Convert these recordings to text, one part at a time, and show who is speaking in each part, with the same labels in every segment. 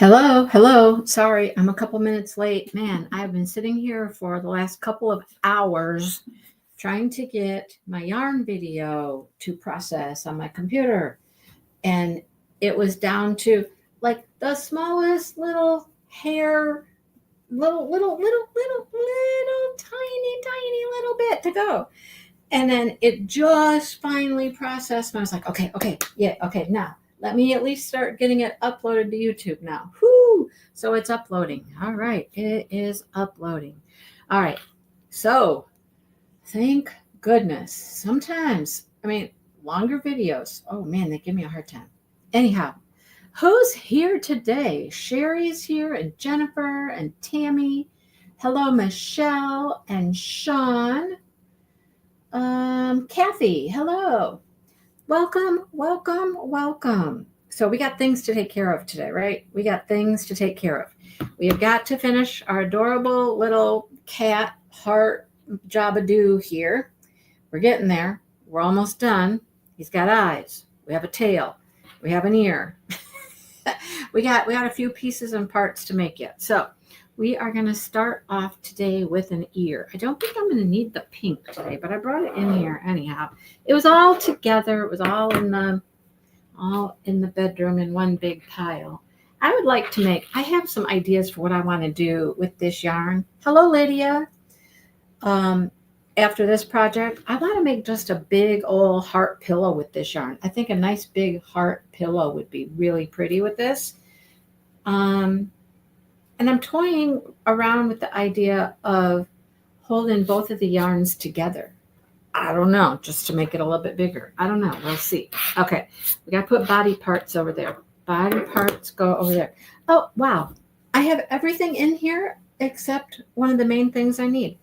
Speaker 1: Hello, hello. Sorry, I'm a couple minutes late. Man, I've been sitting here for the last couple of hours trying to get my yarn video to process on my computer. And it was down to like the smallest little hair, little, tiny little bit to go. And then it just finally processed. And I was like, okay, yeah, okay, now let me at least start getting it uploaded to YouTube now. Whoo! So it's uploading. All right, it is uploading. All right, so thank goodness. Sometimes, longer videos, oh man, they give me a hard time. Anyhow, who's here today? Sherry's here, and Jennifer, and Tammy. Hello, Michelle, and Sean. Kathy, hello. Welcome. So we got things to take care of today, right? We got things to take care of. We have got to finish our adorable little cat heart jabadoo here. We're getting there. We're almost done. He's got eyes. We have a tail. We have an ear. we got a few pieces and parts to make yet. So we are going to start off today with an ear. I don't think I'm going to need the pink today, but I brought it in here anyhow. It was all together. It was all in the bedroom in one big pile. I would like to I have some ideas for what I want to do with this yarn. Hello, Lydia. After this project, I want to make just a big old heart pillow with this yarn. I think a nice big heart pillow would be really pretty with this. And I'm toying around with the idea of holding both of the yarns together. I don't know, just to make it a little bit bigger. I don't know. We'll see. Okay, we got to put body parts over there. Body parts go over there. Oh, wow. I have everything in here except one of the main things I need.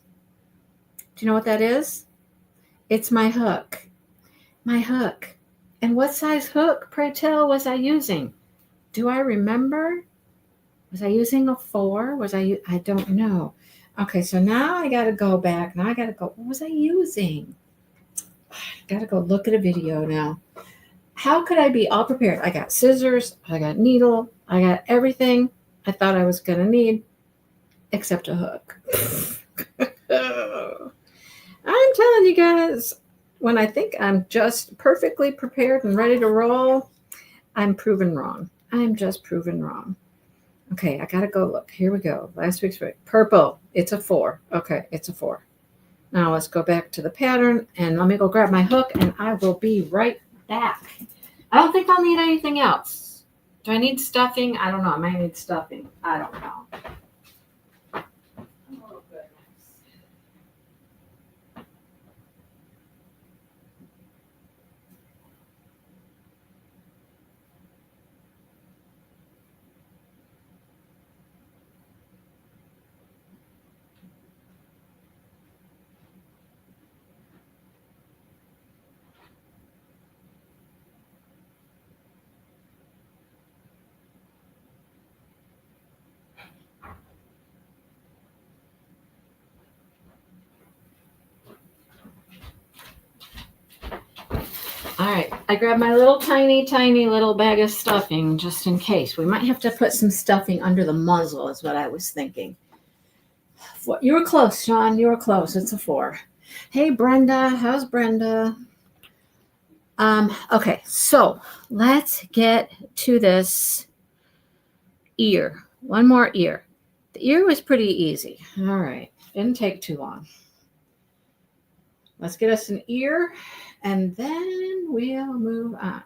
Speaker 1: Do you know what that is? It's my hook. My hook. And what size hook, pray tell, was I using? Do I remember? Was I using a 4? I don't know. Okay, so now I got to go back. Now I got to go. What was I using? I got to go look at a video now. How could I be all prepared? I got scissors. I got needle. I got everything I thought I was going to need except a hook. I'm telling you guys, when I think I'm just perfectly prepared and ready to roll, I'm proven wrong. I'm just proven wrong. Okay, I got to go look. Here we go. Last week's break. Purple. It's a 4. Okay, it's a 4. Now let's go back to the pattern and let me go grab my hook and I will be right back. I don't think I'll need anything else. Do I need stuffing? I don't know. I might need stuffing. I don't know. Oh, goodness. All right, I grabbed my little tiny little bag of stuffing just in case. We might have to put some stuffing under the muzzle is what I was thinking. You were close, Sean. You were close. It's a 4. Hey, Brenda. How's Brenda? Okay, so let's get to this ear. One more ear. The ear was pretty easy. All right, didn't take too long. Let's get us an ear, and then we'll move on.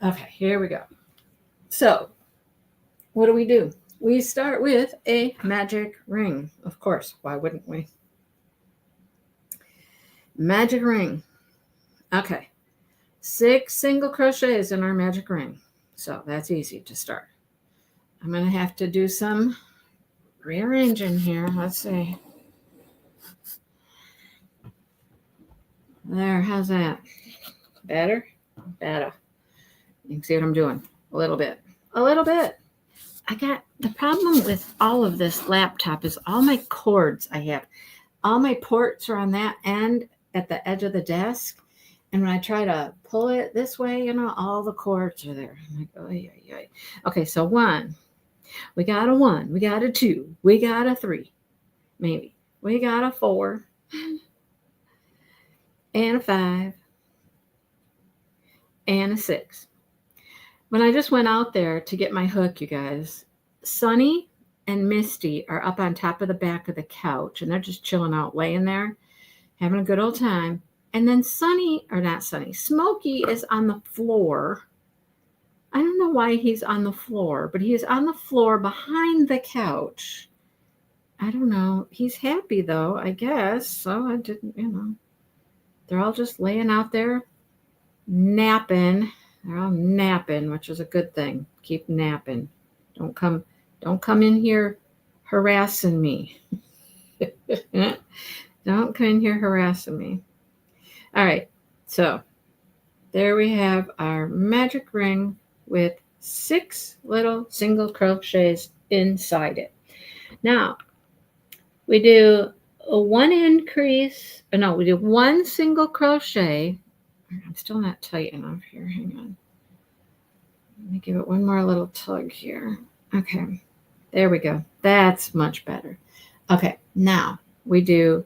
Speaker 1: Okay, here we go. So, what do? We start with a magic ring. Of course, why wouldn't we? Magic ring. Okay, 6 single crochets in our magic ring. So that's easy to start. I'm going to have to do some rearranging here. Let's see. There, how's that? Better? Better. You can see what I'm doing. A little bit. I got the problem with all of this laptop is all my cords I have. All my ports are on that end at the edge of the desk. And when I try to pull it this way, all the cords are there. I'm like, oh, yeah. Okay, so 1, We got a 1, we got a 2, we got a 3, maybe. We got a 4, and a 5, and a 6. When I just went out there to get my hook, you guys, Sunny and Misty are up on top of the back of the couch, and they're just chilling out, laying there, having a good old time. And then Smokey is on the floor. I don't know why he's on the floor, but he is on the floor behind the couch. I don't know. He's happy, though, I guess. So I didn't, They're all just laying out there, napping. They're all napping, which is a good thing. Keep napping. Don't come in here harassing me. Don't come in here harassing me. All right. So there we have our magic ring with 6 little single crochets inside it. Now, we do we do 1 single crochet. I'm still not tight enough here. Hang on. Let me give it one more little tug here. Okay. There we go. That's much better. Okay. Now, we do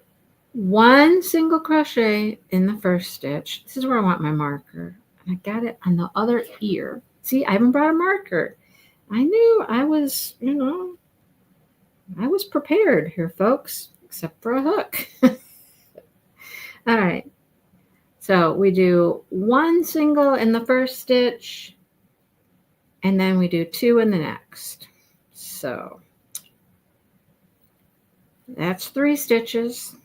Speaker 1: 1 single crochet in the first stitch. This is where I want my marker. I got it on the other ear. See, I haven't brought a marker. I knew I was, I was prepared here, folks, except for a hook. All right. So we do 1 single in the first stitch, and then we do 2 in the next. So that's 3 stitches.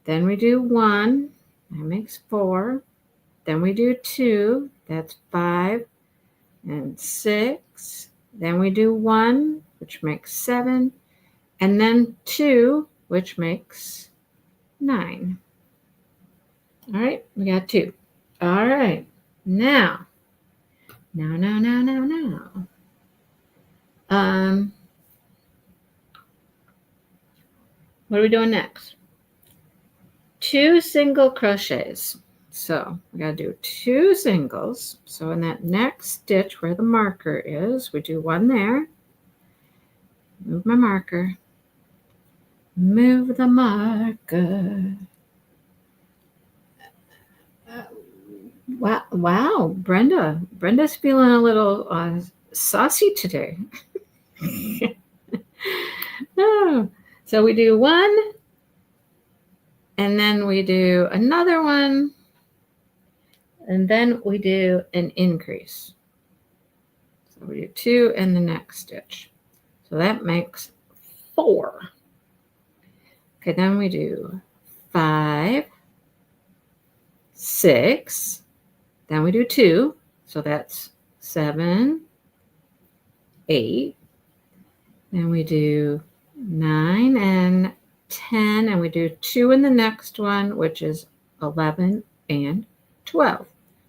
Speaker 1: Then we do 1, that makes 4. Then we do 2, that's 5 and 6. Then we do 1, which makes 7. And then 2, which makes 9. All right, we got 2. All right, now. What are we doing next? 2 single crochets. So we got to do 2 singles. So in that next stitch where the marker is, we do 1 there. Move my marker. Move the marker. Wow, Brenda. Brenda's feeling a little saucy today. Oh, so we do 1. And then we do another 1, and then we do an increase. So we do 2 in the next stitch. So that makes 4. Okay, then we do 5, 6, then we do 2, so that's 7, 8, then we do 9 and 10, and we do 2 in the next one, which is 11 and 12.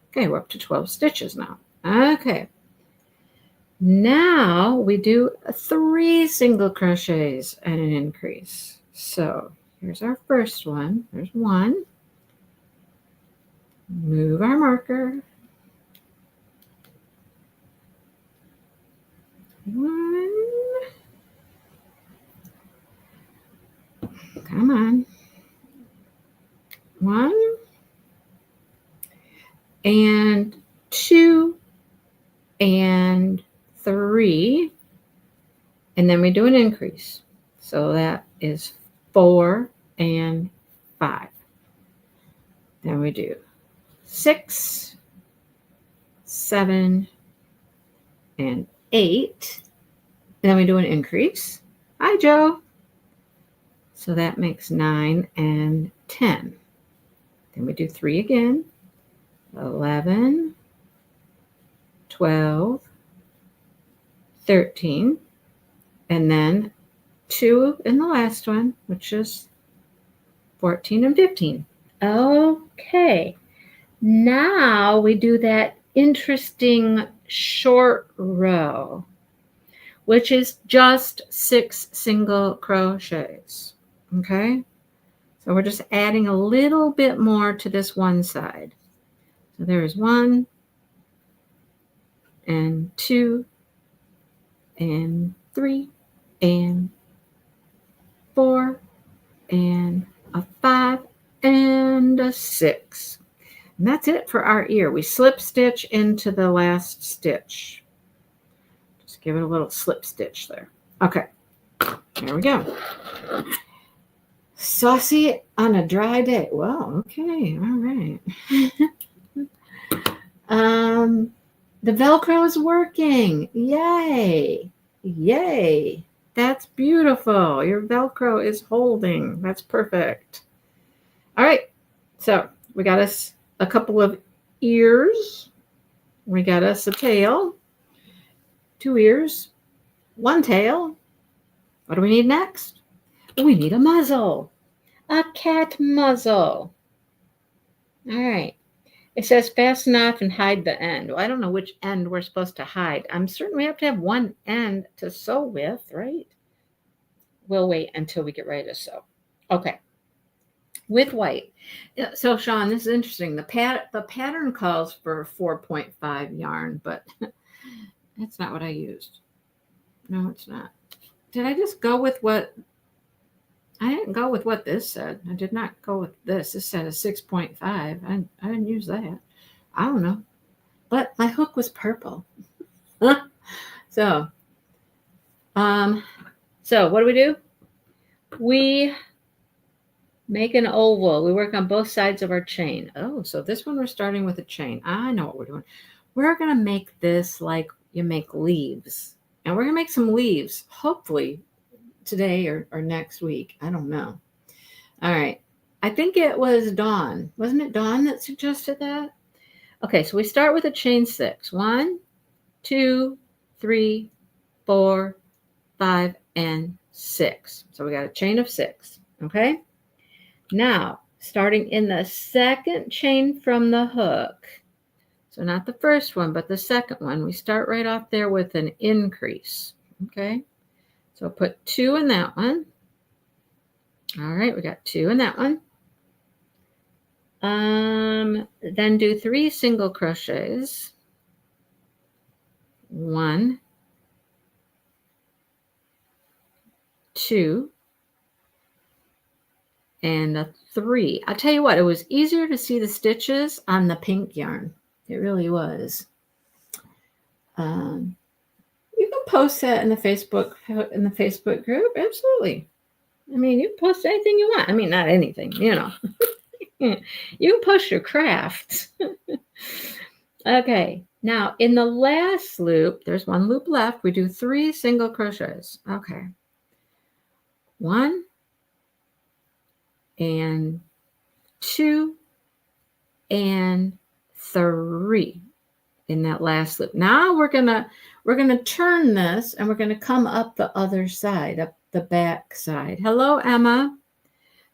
Speaker 1: Okay, we're up to 12 stitches now. Okay. Now we do 3 single crochets and an increase. So here's our first one. There's 1. Move our marker. 1. Come on. 1 and 2 and 3, and then we do an increase. So that is 4 and 5. Then we do 6, 7, and 8. And then we do an increase. Hi, Joe. So that makes 9 and 10. Then we do 3 again. 11, 12, 13, and then 2 in the last one, which is 14 and 15. Okay, now we do that interesting short row, which is just 6 single crochets. Okay, so we're just adding a little bit more to this one side. So there's 1 and 2 and 3 and 4 and a 5 and a 6. And that's it for our ear. We slip stitch into the last stitch. Just give it a little slip stitch there. Okay, there we go. Saucy on a dry day. Well, okay, all right. The Velcro is working. Yay. Yay. That's beautiful. Your Velcro is holding. That's perfect. All right. So we got us a couple of ears. We got us a tail. 2 ears. 1 tail. What do we need next? We need a muzzle. A cat muzzle. All right. It says fasten off and hide the end. Well, I don't know which end we're supposed to hide. I'm certain we have to have one end to sew with, right? We'll wait until we get ready to sew. Okay. With white. So, Sean, this is interesting. The pattern calls for 4.5 yarn, but that's not what I used. No, it's not. Did I just go with what? I didn't go with what this said. I did not go with this. This said a 6.5. I didn't use that. I don't know. But my hook was purple. So what do? We make an oval. We work on both sides of our chain. Oh, so this one we're starting with a chain. I know what we're doing. We're going to make this like you make leaves. And we're going to make some leaves, hopefully today or next week. I don't know. All right. I think it was Dawn. Wasn't it Dawn that suggested that? Okay, so we start with a chain 6. 1, 2, 3, 4, 5, and 6. So we got a chain of 6. Okay. Now, starting in the second chain from the hook, so not the first one, but the second one, we start right off there with an increase. Okay. So put 2 in that one. All right, we got 2 in that one. Then do 3 single crochets. 1, 2, and a 3. I'll tell you what, it was easier to see the stitches on the pink yarn. It really was. You can post that in the Facebook group. Absolutely. I mean, you can post anything you want. I mean, not anything, you know. You can post your crafts. Okay. Now, in the last loop, there's 1 loop left. We do 3 single crochets. Okay. 1 and 2 and 3 in that last loop. Now we're gonna turn this and we're gonna come up the other side, up the back side. Hello, Emma.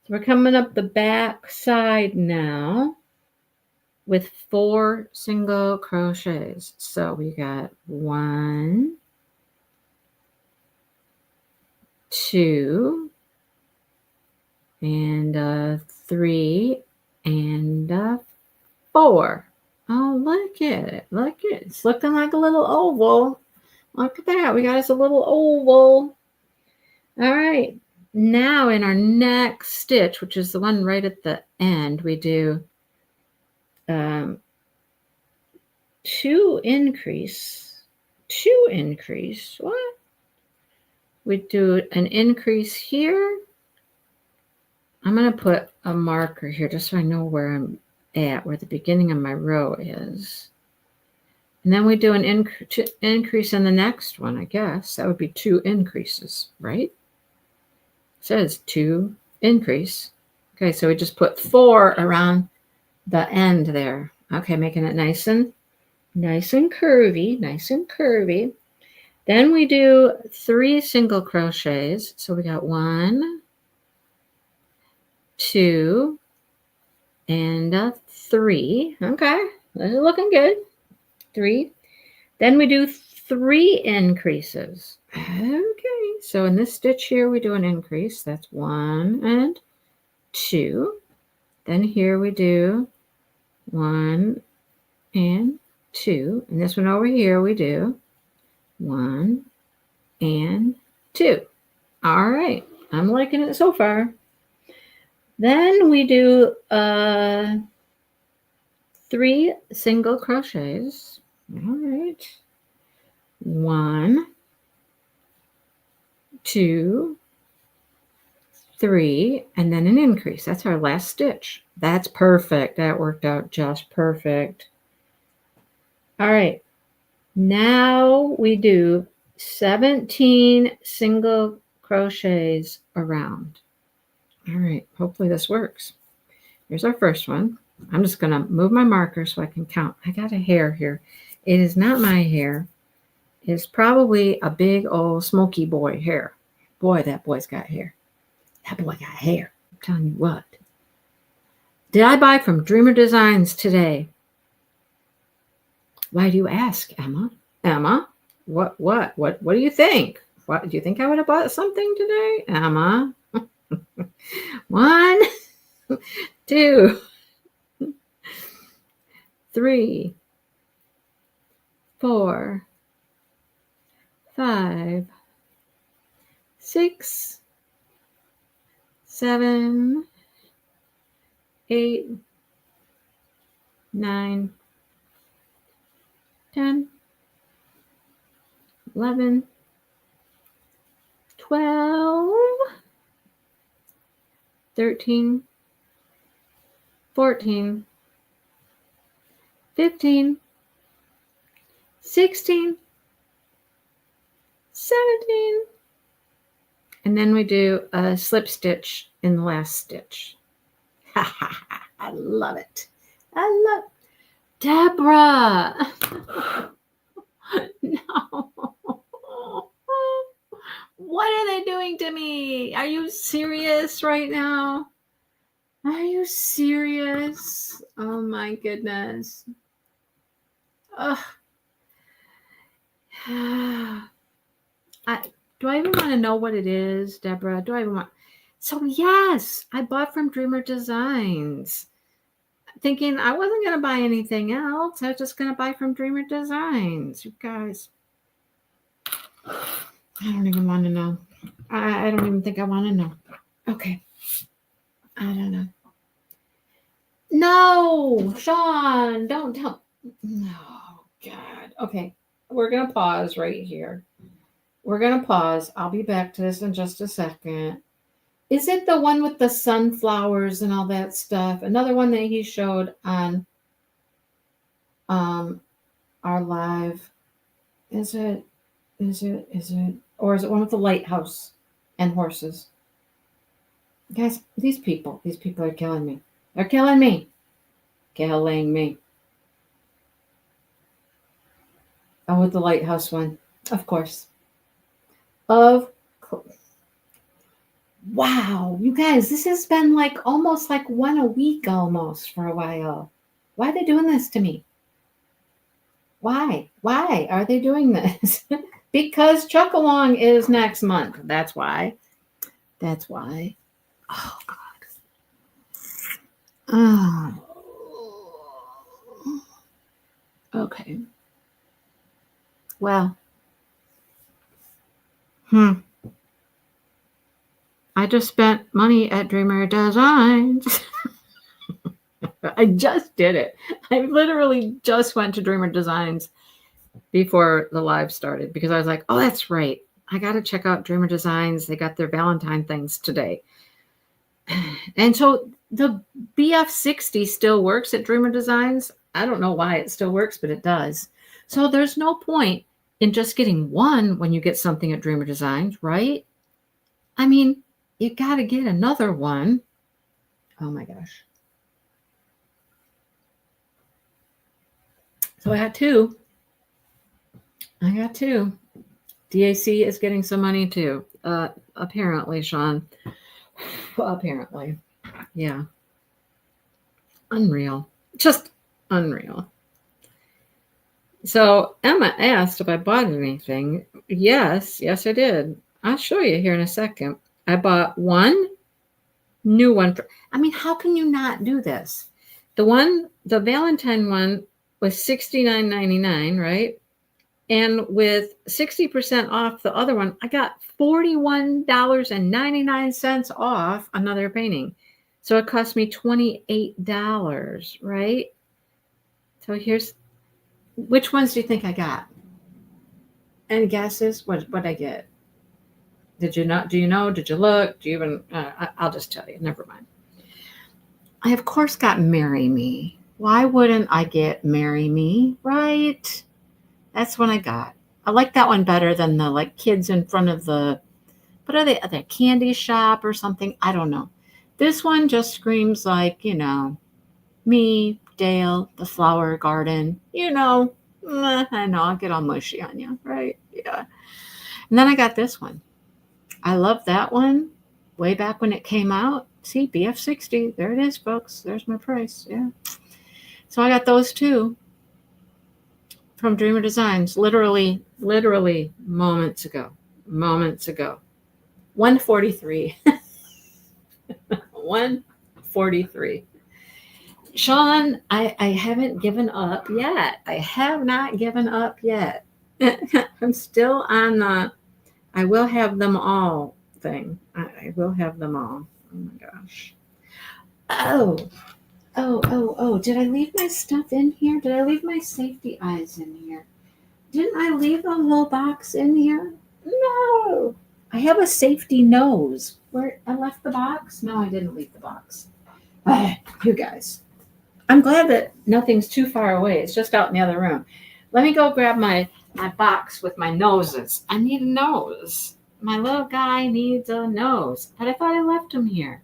Speaker 1: So we're coming up the back side now with 4 single crochets. So we got 1, 2, and 3, and 4. Oh, look at it. Look at it. It's looking like a little oval. Look at that. We got us a little oval. All right. Now in our next stitch, which is the one right at the end, we do 2 increase. 2 increase. What? We do an increase here. I'm going to put a marker here just so I know where I'm at, where the beginning of my row is. And then we do an increase in the next one, I guess. That would be 2 increases, right? It says 2 increase. Okay, so we just put 4 around the end there. Okay, making it nice and curvy, nice and curvy. Then we do 3 single crochets. So we got 1, 2, and 3. Okay, this is looking good. 3. Then we do 3 increases. Okay, so in this stitch here, we do an increase. That's 1 and 2. Then here we do 1 and 2. And this one over here, we do 1 and 2. All right. I'm liking it so far. Then we do 3 single crochets. All right. 1, 2, 3, and then an increase. That's our last stitch. That's perfect. That worked out just perfect. All right. Now we do 17 single crochets around. All right. Hopefully this works. Here's our first one. I'm just going to move my marker so I can count. I got a hair here. It is not my hair. It's probably a big old smoky boy hair. Boy, that boy's got hair. That boy got hair. I'm telling you what. Did I buy from Dreamer Designs today? Why do you ask, Emma? Emma, what do you think? What do you think I would have bought something today, Emma? 1, 2, 3, 4, 5, 6, 7, 8, 9, 10, 11, 12, 13, 14, 15, 16, 17, and then we do a slip stitch in the last stitch. I love it. I love Deborah. No. What are they doing to me? Are you serious right now? Are you serious? Oh my goodness. Ugh. Do I even want to know what it is, Deborah? Do I even want? So yes, I bought from Dreamer Designs, thinking I wasn't going to buy anything else. I was just going to buy from Dreamer Designs. You guys, I don't even want to know. I don't even think I want to know. Okay. I don't know. No, Sean, don't tell. No, God. Okay. We're going to pause right here. We're going to pause. I'll be back to this in just a second. Is it the one with the sunflowers and all that stuff? Another one that he showed on our live. Is it? Or is it one with the lighthouse and horses? Guys, these people are killing me. They're killing me. Killing me. Oh, with the lighthouse one. Of course. Of course. Wow, you guys, this has been like almost like one a week almost for a while. Why are they doing this to me? Why? Why are they doing this? Because Chuck-A-Long is next month. That's why. That's why. Oh, God. Oh. Okay. Well. I just spent money at Dreamer Designs. I just did it. I literally just went to Dreamer Designs before the live started because I was like, oh, that's right. I got to check out Dreamer Designs. They got their Valentine things today. And so the BF60 still works at Dreamer Designs. I don't know why it still works, but it does. So there's no point in just getting one when you get something at Dreamer Designs, right? I mean, you got to get another one. Oh my gosh. So I got two. DAC is getting some money too. Apparently, Sean. Apparently. Yeah. Unreal. Just unreal. So Emma asked if I bought anything. Yes, I did. I'll show you here in a second. I bought one new one. I mean, how can you not do this? The Valentine one was $69.99, right? And with 60% off the other one, I got $41.99 off another painting. So it cost me $28, right? So here's, which ones do you think I got? Any guesses? What I get? Did you not? Do you know? Did you look? Do you even? I'll just tell you. Never mind. I of course got "Marry Me." Why wouldn't I get "Marry Me"? Right? That's what I got. I like that one better than the like kids in front of the. What are they? Are they a candy shop or something? I don't know. This one just screams like me, Dale, the flower garden. I know. I'll get all mushy on you, right? Yeah. And then I got this one. I love that one way back when it came out. See, BF60. There it is, folks. There's my price. Yeah. So I got those two from Dreamer Designs literally moments ago. 143. 143. Sean, I haven't given up yet. I have not given up yet. I'm still on the I will have them all thing. I will have them all. Oh my gosh. Oh. Did I leave my stuff in here? Did I leave my safety eyes in here? Didn't I leave the whole box in here? No. I have a safety nose. Where I left the box? No, I didn't leave the box. You guys. I'm glad that nothing's too far away. It's just out in the other room. Let me go grab my box with my noses. I need a nose. My little guy needs a nose. But I thought I left him here.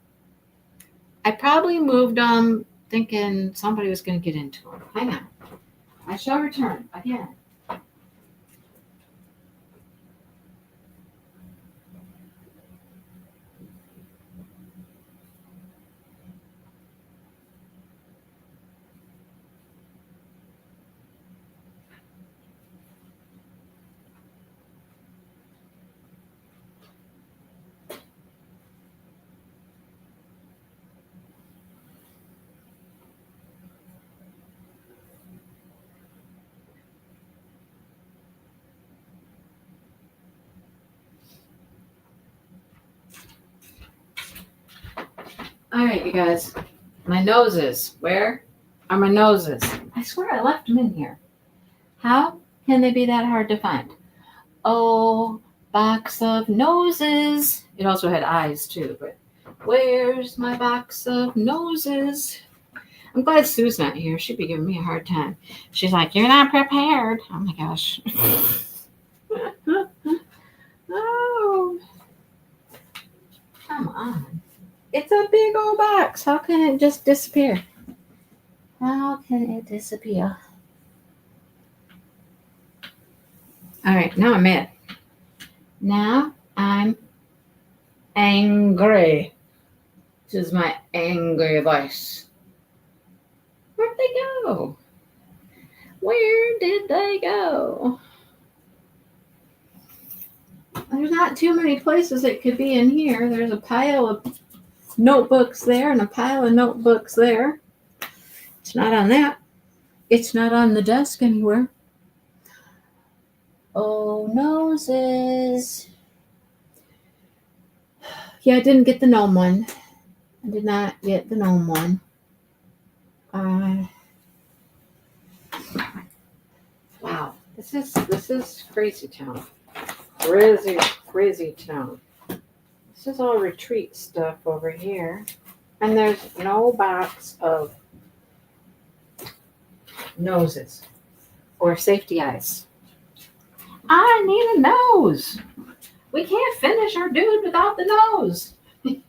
Speaker 1: I probably moved them thinking somebody was going to get into them. Hang on. I shall return again. All right, you guys. My noses. Where are my noses? I swear I left them in here. How can they be that hard to find? Oh, box of noses. It also had eyes too, but where's my box of noses? I'm glad Sue's not here. She'd be giving me a hard time. She's like, you're not prepared. Oh my gosh. Oh, come on. It's a big old box. How can it just disappear? How can it disappear? All right, now I'm mad. Now I'm angry. This is my angry voice. Where'd they go? Where did they go? There's not too many places it could be in here. There's a pile of notebooks there and a pile of notebooks there. It's not on that. It's not on the desk anywhere. Oh, noses. Yeah, I didn't get the gnome one. I did not get the gnome one. Wow, this is crazy town. Crazy town. This is all retreat stuff over here. And there's no box of noses or safety eyes. I need a nose. We can't finish our dude without the nose. And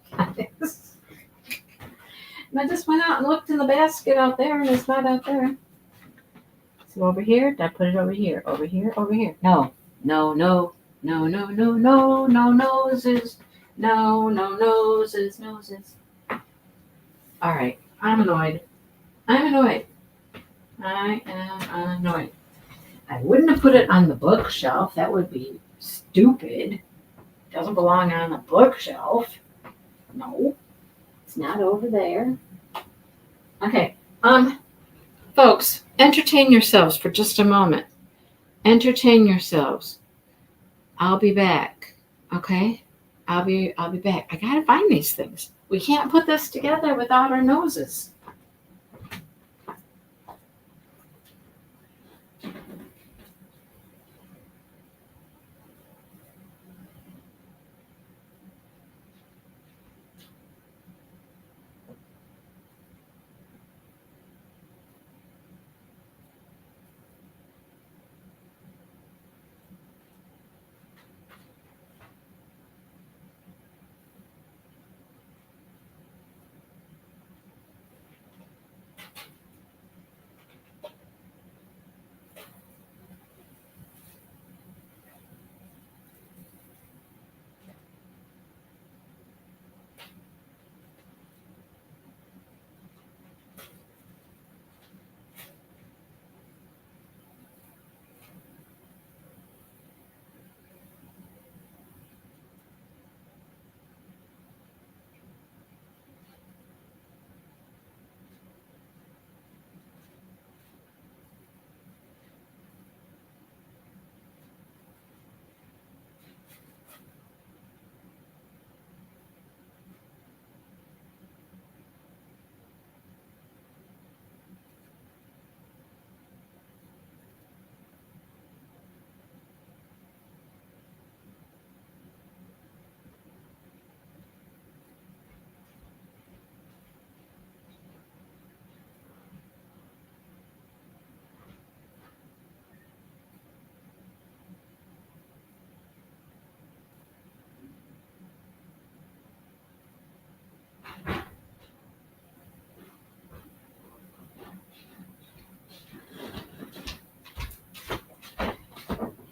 Speaker 1: I just went out and looked in the basket out there, and it's not out there. So over here, did I put it over here? Over here, over here. No noses. No noses. All right, I'm annoyed. I am annoyed. I wouldn't have put it on the bookshelf. That would be stupid. It doesn't belong on the bookshelf. No, it's not over there. Okay, folks, entertain yourselves for just a moment. Entertain yourselves. I'll be back. Okay? I'll be back. I gotta find these things. We can't put this together without our noses.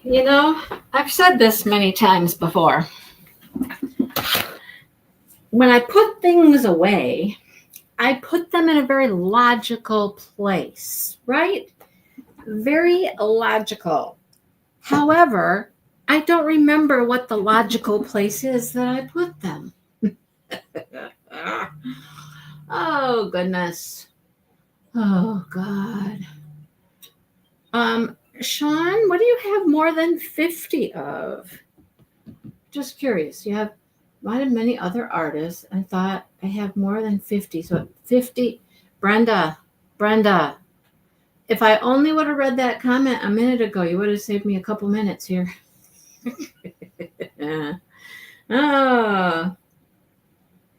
Speaker 1: You know, I've said this many times before. When I put things away, I put them in a very logical place, right? Very logical. However, I don't remember what the logical place is that I put them. Oh, goodness. Oh, God. Sean, what do you have more than 50 of? Just curious. You have many other artists. I thought I have more than 50. So 50. Brenda. If I only would have read that comment a minute ago, you would have saved me a couple minutes here. Oh.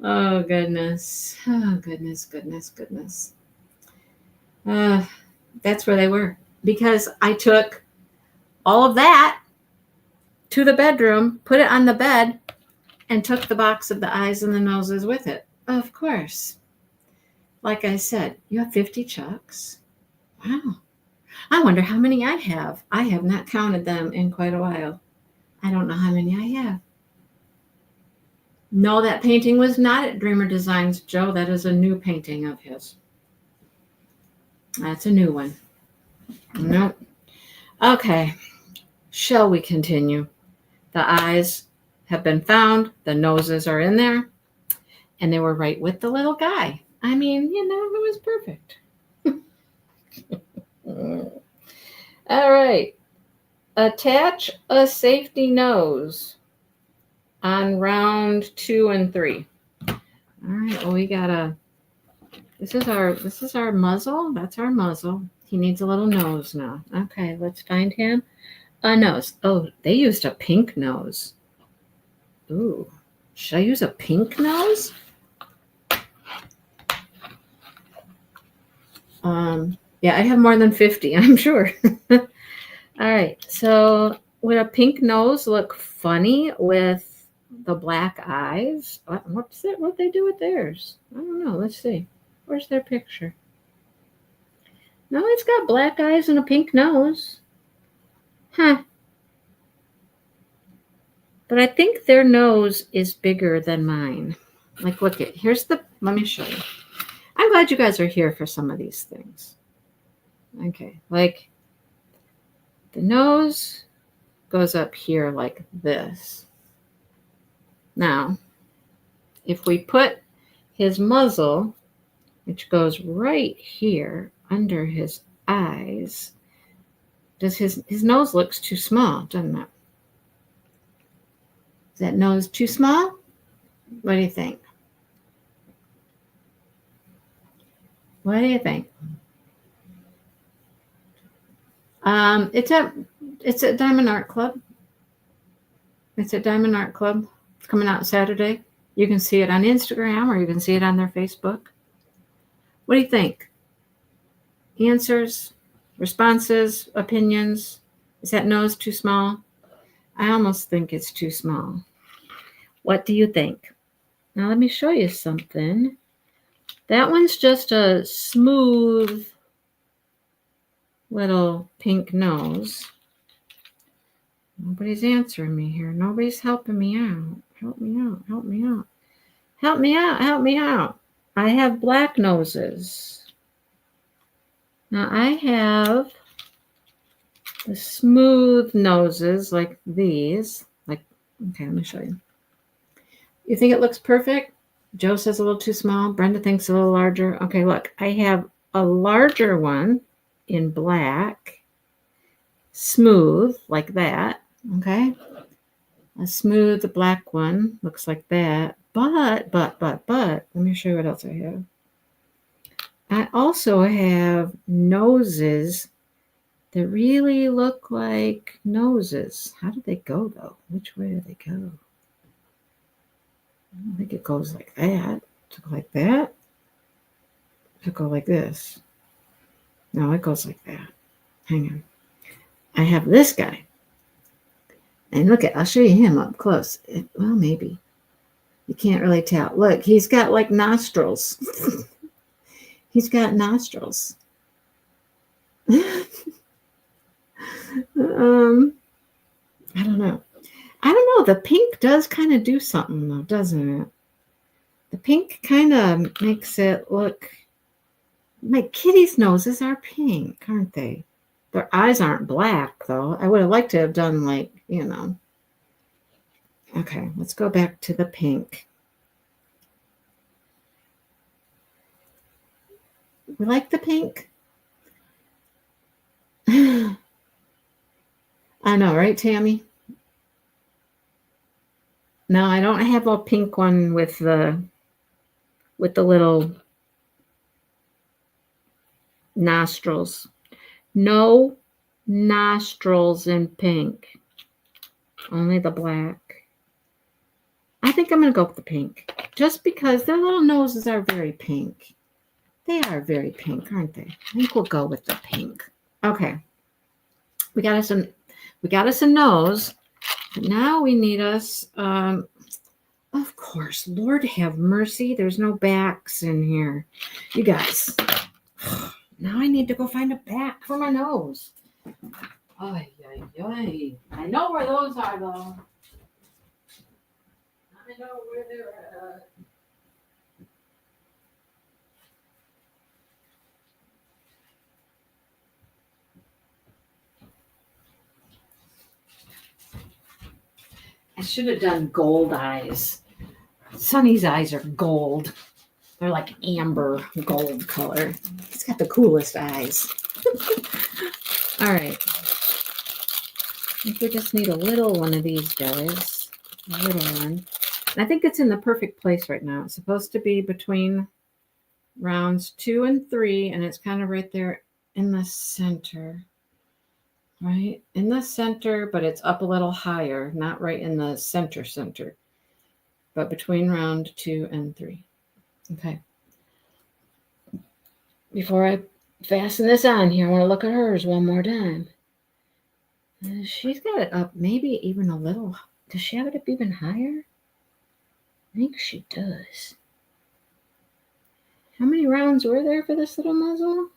Speaker 1: Oh, goodness. Oh, goodness. That's where they were. Because I took all of that to the bedroom, put it on the bed, and took the box of the eyes and the noses with it. Of course. Like I said, you have 50 chucks. Wow. I wonder how many I have. I have not counted them in quite a while. I don't know how many I have. No, that painting was not at Dreamer Designs, Joe. That is a new painting of his. That's a new one. Nope. Okay. Shall we continue? The eyes have been found. The noses are in there. And they were right with the little guy. I mean, you know, it was perfect. All right. Attach a safety nose on round 2 and 3. All right. Well, we got this is our muzzle. That's our muzzle. He needs a little nose now. Okay, let's find him a nose. Oh, they used a pink nose. Ooh, should I use a pink nose? Yeah, I have more than 50, I'm sure. All right, so would a pink nose look funny with the black eyes? What's it? What they do with theirs? I don't know. Let's see. Where's their picture? No, it's got black eyes and a pink nose. Huh. But I think their nose is bigger than mine. Like, look at, let me show you. I'm glad you guys are here for some of these things. Okay, like the nose goes up here like this. Now, if we put his muzzle, which goes right here under his eyes, Does his nose looks too small, doesn't it? Is that nose too small? What do you think? What do you think? It's at Diamond Art Club. It's at Diamond Art Club. It's coming out Saturday. You can see it on Instagram or you can see it on their Facebook. What do you think? Answers, responses, opinions? Is that nose too small? I almost think it's too small. What do you think? Now let me show you something. That one's just a smooth little pink nose. Nobody's answering me here. Nobody's helping me out. Help me out. Help me out. Help me out. Help me out. I have black noses. Now I have the smooth noses like these. Okay, let me show you. You think it looks perfect? Joe says a little too small. Brenda thinks a little larger. Okay, look. I have a larger one in black. Smooth like that. Okay. A smooth black one looks like that. But, let me show you what else I have. I also have noses that really look like noses. How do they go, though? Which way do they go? I don't think it goes like that. To go like that. To go like this. No, it goes like that. Hang on. I have this guy. And look I'll show you him up close. Well, maybe. You can't really tell. Look, he's got like nostrils. He's got nostrils. I don't know. The pink does kind of do something though, doesn't it? The pink kind of makes it look. My kitty's noses are pink, aren't they? Their eyes aren't black though. I would have liked to have done like, Okay, let's go back to the pink. We like the pink? I know, right, Tammy? No, I don't have a pink one with the little nostrils. No nostrils in pink. Only the black. I think I'm going to go with the pink. Just because their little noses are very pink. They are very pink, aren't they? I think we'll go with the pink. Okay. We got us a nose. But now we need us, of course, Lord have mercy. There's no backs in here. You guys. Now I need to go find a back for my nose. Ay, ay, ay. I know where those are, though. I know where they're at. I should have done gold eyes. Sonny's eyes are gold. They're like amber gold color. He's got the coolest eyes. All right. I think we just need a little one of these guys. A little one. And I think it's in the perfect place right now. It's supposed to be between rounds 2 and 3, and it's kind of right there in the center. Right? In the center, but it's up a little higher. Not right in the center. But between round 2 and 3. Okay. Before I fasten this on here, I want to look at hers one more time. She's got it up maybe even a little. Does she have it up even higher? I think she does. How many rounds were there for this little muzzle?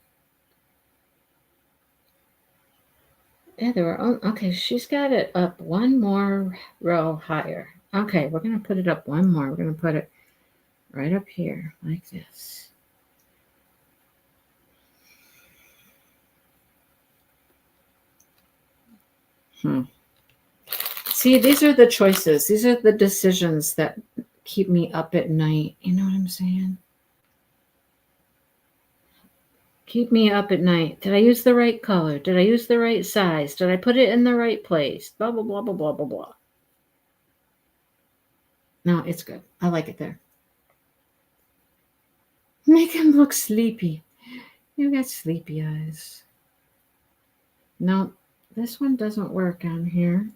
Speaker 1: Yeah, there were. Okay, she's got it up one more row higher. Okay, we're going to put it up one more. We're going to put it right up here like this. See, these are the choices. These are the decisions that keep me up at night. You know what I'm saying? keep me up at night. Did I use the right color? Did I use the right size? Did I put it in the right place? Blah, blah, blah, blah, blah, blah, blah. No, it's good. I like it there. Make him look sleepy. You got sleepy eyes. No, this one doesn't work on here.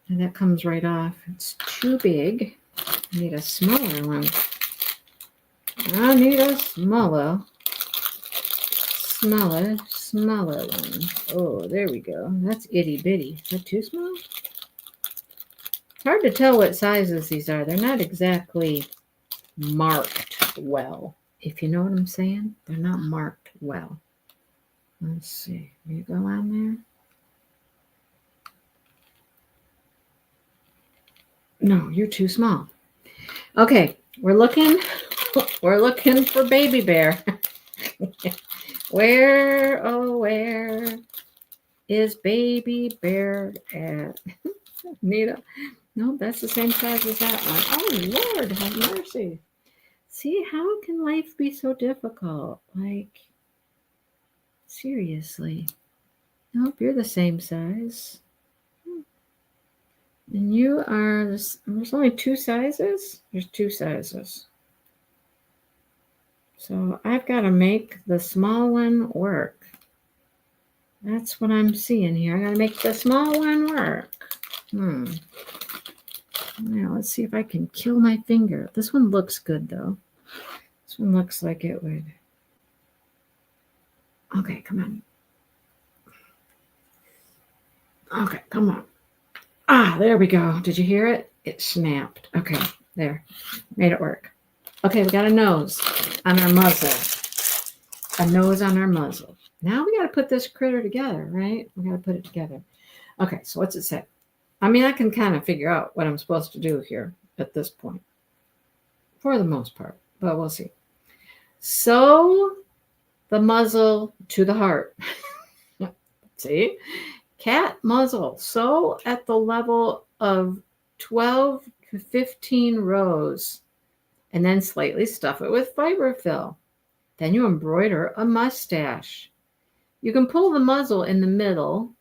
Speaker 1: And that comes right off. It's too big. I need a smaller one. I need a smaller one. Oh, there we go. That's itty bitty. Is that too small? It's hard to tell what sizes these are. They're not exactly marked well. If you know what I'm saying, they're not marked well. Let's see. You go on there. No, you're too small. Okay, we're looking for baby bear. Where is baby bear at? Nita. No, that's the same size as that one. Oh, Lord, have mercy. See, how can life be so difficult? Like, seriously. Nope, you're the same size. And you are, there's only two sizes? There's two sizes. So I've got to make the small one work. That's what I'm seeing here. I got to make the small one work. Now, let's see if I can kill my finger. This one looks good, though. This one looks like it would. Okay, come on. Okay, come on. Ah, there we go. Did you hear it? It snapped. Okay, there. Made it work. Okay, we got a nose on our muzzle. A nose on our muzzle. Now we got to put this critter together, right? We got to put it together. Okay, so what's it say? I mean, I can kind of figure out what I'm supposed to do here at this point. For the most part, but we'll see. Sew the muzzle to the heart. See? Cat muzzle. Sew at the level of 12 to 15 rows and then slightly stuff it with fiber fill. Then you embroider a mustache. You can pull the muzzle in the middle,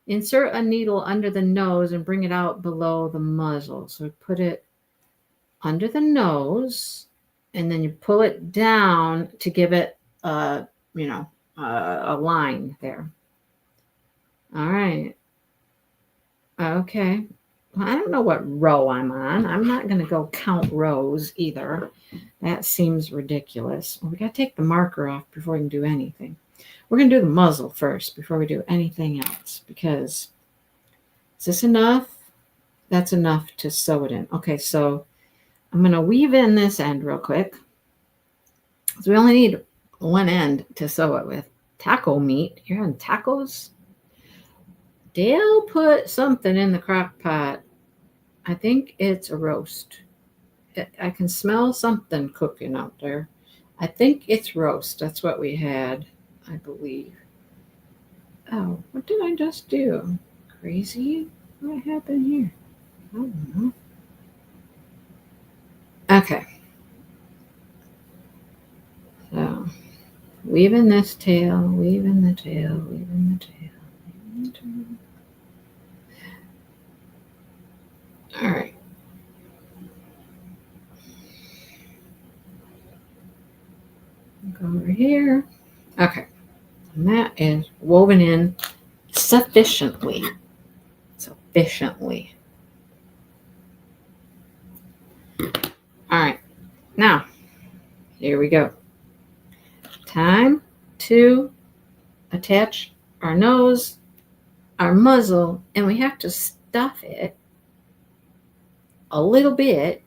Speaker 1: insert a needle under the nose and bring it out below the muzzle. So put it under the nose and then you pull it down to give it a line there. All right. Okay. Well, I don't know what row I'm on. I'm not going to go count rows either. That seems ridiculous. Well, we got to take the marker off before we can do anything. We're going to do the muzzle first before we do anything else because is this enough? That's enough to sew it in. Okay, so I'm going to weave in this end real quick. So we only need one end to sew it with. Taco meat. You're on tacos? Dale put something in the crock pot. I think it's a roast. I can smell something cooking out there. I think it's roast. That's what we had, I believe. Oh, what did I just do? Crazy? What happened here? I don't know. Okay. So, weaving this tail, weaving the tail, weaving the tail, weaving the tail. All right. Go over here. Okay. And that is woven in sufficiently. Sufficiently. All right. Now, here we go. Time to attach our nose, our muzzle, and we have to stuff it a little bit.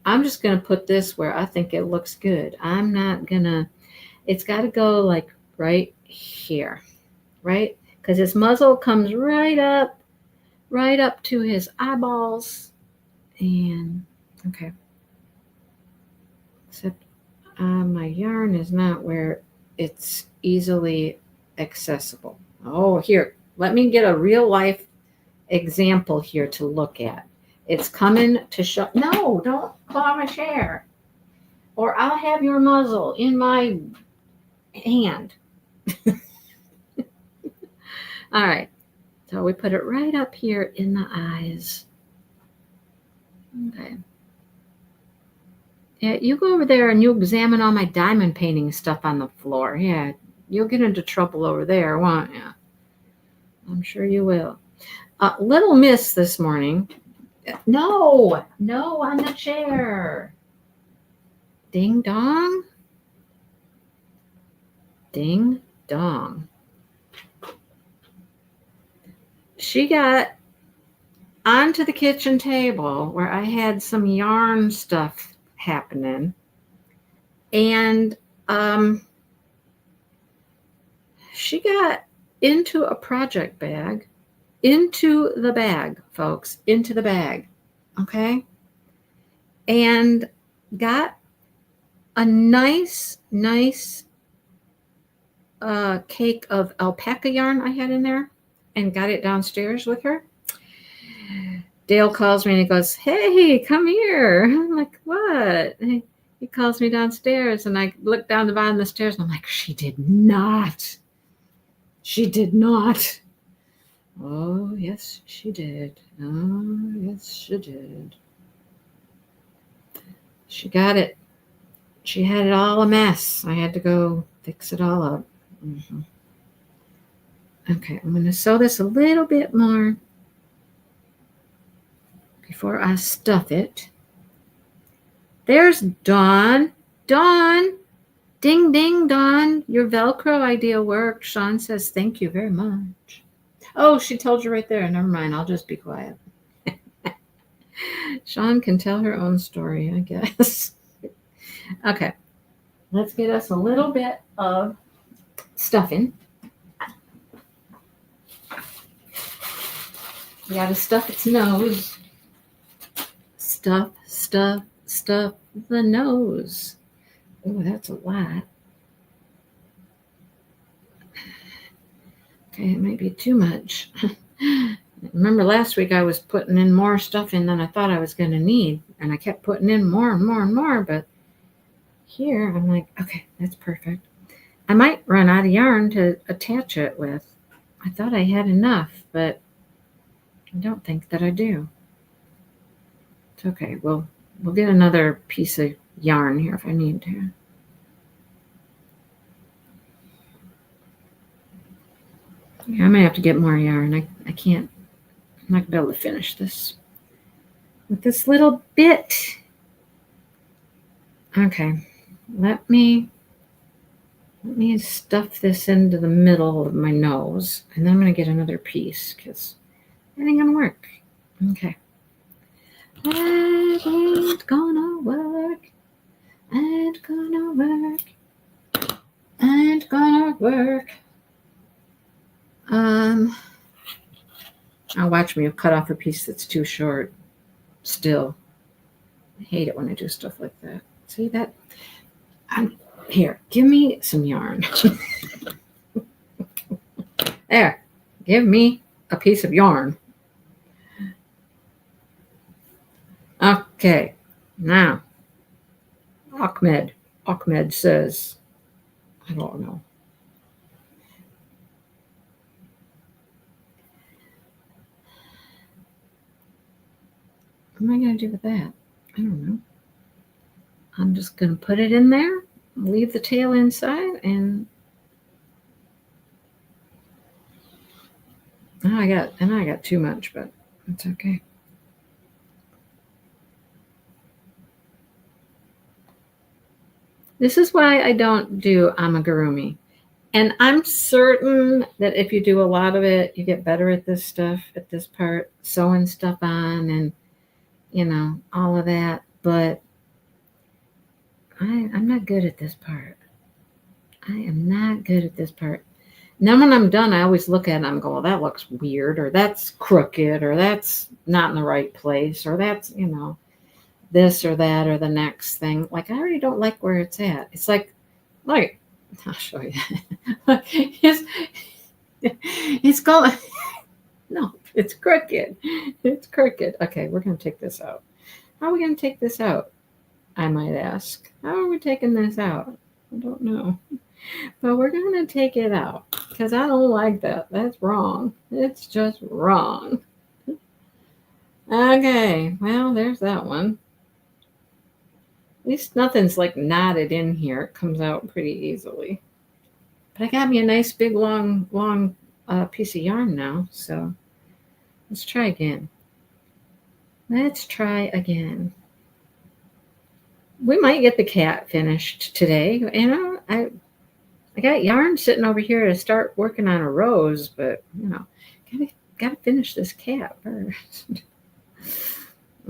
Speaker 1: I'm just going to put this where I think it looks good. I'm not going to, it's got to go like right here, right? Because his muzzle comes right up to his eyeballs. And, okay. Except my yarn is not where it's easily accessible. Oh, here, let me get a real life example here to look at. It's coming to show. No, don't claw my chair. or I'll have your muzzle in my hand. All right. So we put it right up here in the eyes. Okay. Yeah, you go over there and you examine all my diamond painting stuff on the floor. Yeah, you'll get into trouble over there, won't you? I'm sure you will. Little Miss this morning. No, on the chair. Ding dong. Ding dong. She got onto the kitchen table where I had some yarn stuff happening. And she got into a project bag, into the bag, folks, into the bag, okay? And got a nice cake of alpaca yarn I had in there and got it downstairs with her. Dale calls me and he goes, "Hey, come here." I'm like, "What?" He calls me downstairs and I look down the bottom of the stairs and I'm like, She did not. Oh, yes, she did. Oh, yes, she did. She got it. She had it all a mess. I had to go fix it all up. Mm-hmm. Okay, I'm going to sew this a little bit more before I stuff it. There's Dawn. Dawn. Ding, ding, Dawn. Your Velcro idea worked. Sean says, thank you very much. Oh, she told you right there. Never mind. I'll just be quiet. Sean can tell her own story, I guess. Okay. Let's get us a little bit of stuffing. You got to stuff its nose. Stuff the nose. Oh, that's a lot. Okay, it might be too much. Remember last week I was putting in more stuff in than I thought I was going to need, and I kept putting in more and more and more, but here I'm like, okay, that's perfect. I might run out of yarn to attach it with. I thought I had enough, but I don't think that I do. It's okay. We'll get another piece of yarn here if I need to. Yeah, I may have to get more yarn. I can't. I'm not going to be able to finish this with this little bit. Okay, let me stuff this into the middle of my nose, and then I'm going to get another piece because it ain't going to work. Okay. That ain't gonna work. Ain't gonna work. Ain't gonna work. Now watch me cut off a piece that's too short. Still, I hate it when I do stuff like that. See that? Here, give me some yarn. There, give me a piece of yarn. Okay, now, Ahmed says, I don't know. What am I going to do with that? I don't know. I'm just going to put it in there, leave the tail inside, and I got too much, but it's okay. This is why I don't do amigurumi. And I'm certain that if you do a lot of it, you get better at this stuff, at this part, sewing stuff on and, all of that. But I'm not good at this part. I am not good at this part. Now when I'm done, I always look at it and I'm going, well, that looks weird, or that's crooked, or that's not in the right place, or that's, this or that or the next thing. Like, I already don't like where it's at. It's like, I'll show you. It's going, no, it's crooked. It's crooked. Okay, we're going to take this out. How are we going to take this out? I might ask. How are we taking this out? I don't know. But we're going to take it out because I don't like that. That's wrong. It's just wrong. Okay, well, there's that one. At least nothing's like knotted in here. It comes out pretty easily. But I got me a nice big long piece of yarn now. So let's try again. Let's try again. We might get the cat finished today. You know, I got yarn sitting over here to start working on a rose, but you know, gotta finish this cat first.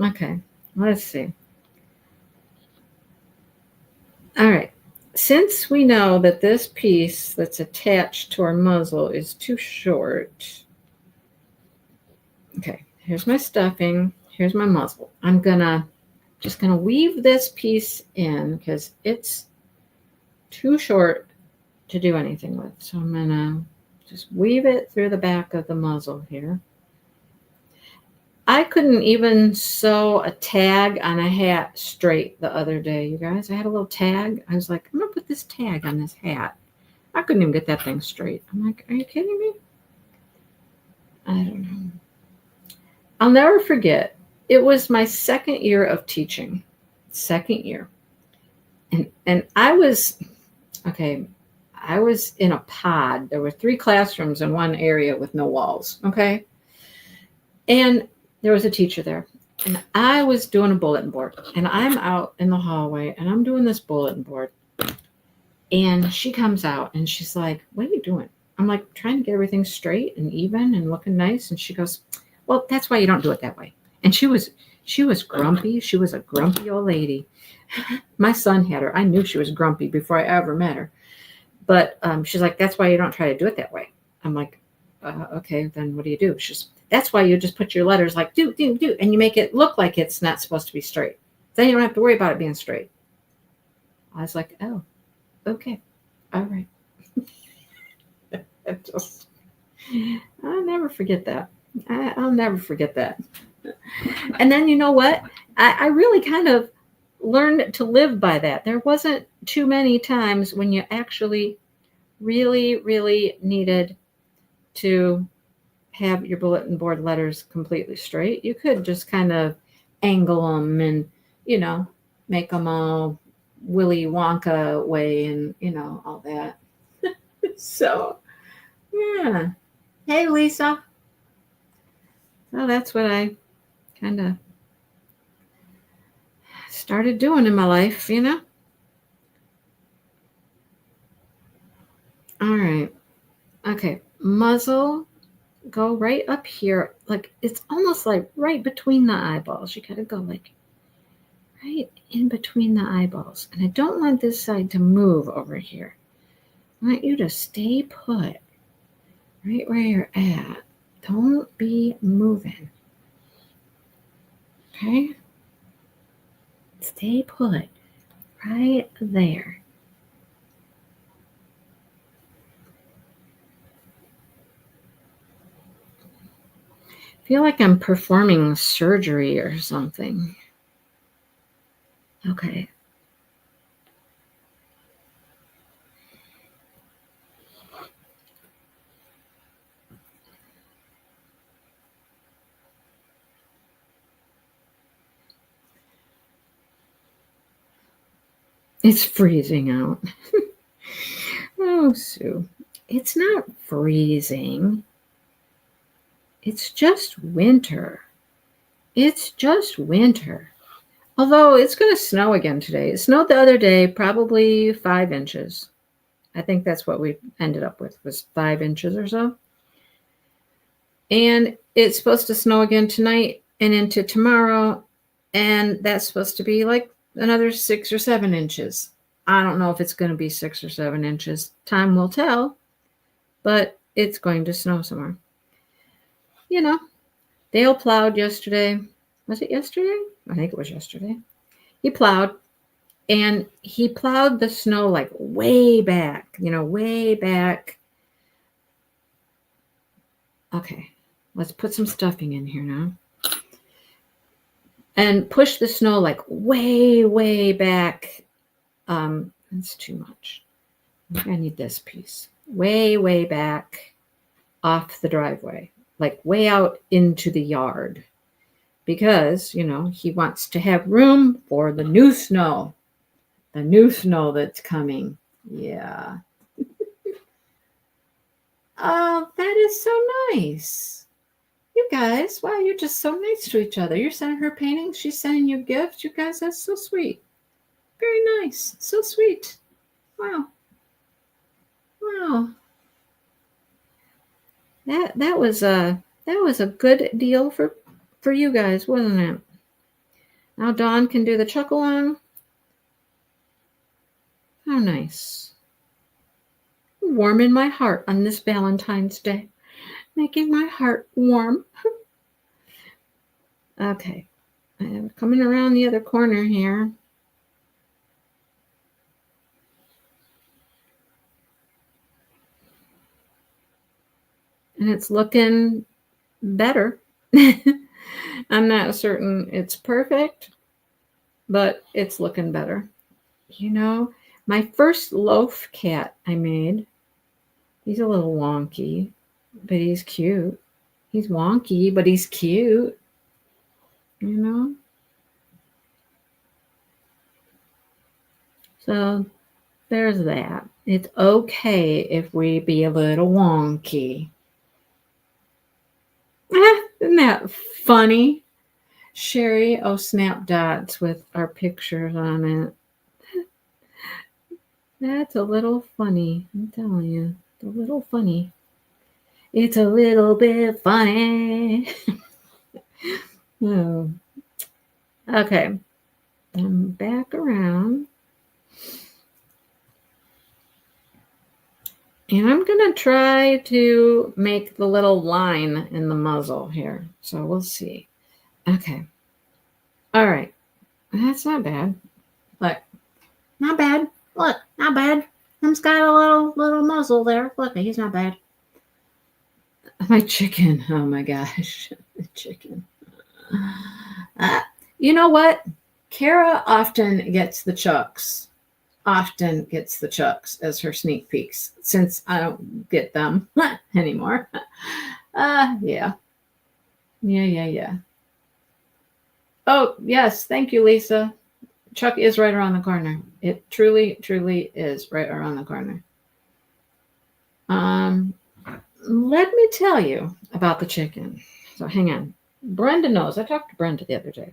Speaker 1: Okay, let's see. All right. Since we know that this piece that's attached to our muzzle is too short, okay, here's my stuffing, here's my muzzle. I'm just gonna weave this piece in because it's too short to do anything with. So I'm gonna just weave it through the back of the muzzle here. I couldn't even sew a tag on a hat straight the other day, you guys. I had a little tag. I was like, I'm going to put this tag on this hat. I couldn't even get that thing straight. I'm like, are you kidding me? I don't know. I'll never forget. It was my second year of teaching. Second year. And I was, okay, I was in a pod. There were 3 classrooms in one area with no walls, okay? And there was a teacher there, and I was doing a bulletin board, and I'm out in the hallway, and I'm doing this bulletin board, and she comes out, and she's like, what are you doing? I'm like, trying to get everything straight and even and looking nice, and she goes, well, that's why you don't do it that way. And she was grumpy. She was a grumpy old lady. My son had her. I knew she was grumpy before I ever met her, but she's like, that's why you don't try to do it that way. I'm like, okay, then what do you do? She's, that's why you just put your letters like do, and you make it look like it's not supposed to be straight. Then you don't have to worry about it being straight. I was like, oh, okay, all right. I'll never forget that. I'll never forget that. And then you know what? I really kind of learned to live by that. There wasn't too many times when you actually really, really needed to have your bulletin board letters completely straight. You could just kind of angle them and, you know, make them all Willy Wonka way and, you know, all that. So, yeah. Hey, Lisa. So that's what I kind of started doing in my life, you know. All right. Okay. Muzzle. Go right up here. Like it's almost like right between the eyeballs. You got to go like right in between the eyeballs. And I don't want this side to move over here. I want you to stay put right where you're at. Don't be moving. Okay? Stay put right there. I feel like I'm performing surgery or something. Okay. It's freezing out. Oh, Sue. It's not freezing. It's just winter. It's just winter. Although it's going to snow again today. It snowed the other day, probably 5 inches. I think that's what we ended up with, was 5 inches or so. And it's supposed to snow again tonight and into tomorrow. And that's supposed to be like another 6 or 7 inches. I don't know if it's going to be 6 or 7 inches. Time will tell. But it's going to snow somewhere. You know, Dale plowed yesterday. Was it yesterday? I think it was yesterday. He plowed. And he plowed the snow like way back, you know, way back. Okay, let's put some stuffing in here now. And push the snow like way, way back. That's too much. I need this piece. Way, way back off the driveway, like way out into the yard. Because, he wants to have room for the new snow. The new snow that's coming. Yeah. Oh, that is so nice. You guys, wow, you're just so nice to each other. You're sending her paintings. She's sending you gifts. You guys, that's so sweet. Very nice. So sweet. Wow. Wow. That was a good deal for you guys, wasn't it? Now Dawn can do the Chuck-A-Long. How nice. Warm in my heart on this Valentine's Day. Making my heart warm. Okay. I'm coming around the other corner here. And it's looking better. I'm not certain it's perfect, but it's looking better. My first loaf cat I made, he's a little wonky, but he's cute. He's wonky, but he's cute. So there's that. It's okay if we be a little wonky. Isn't that funny? Sherry, snap dots with our pictures on it. That's a little funny. I'm telling you. It's a little funny. It's a little bit funny. Oh. Okay. I'm back around. And I'm going to try to make the little line in the muzzle here. So we'll see. Okay. All right. That's not bad. Look. Not bad. Look. Not bad. Him's got a little muzzle there. Look. He's not bad. My chicken. Oh my gosh. The chicken. You know what? Kara often gets the chucks as her sneak peeks since I don't get them anymore. Yeah. Oh, yes. Thank you, Lisa. Chuck is right around the corner. It truly, truly is right around the corner. Let me tell you about the chicken. So hang on. Brenda knows. I talked to Brenda the other day.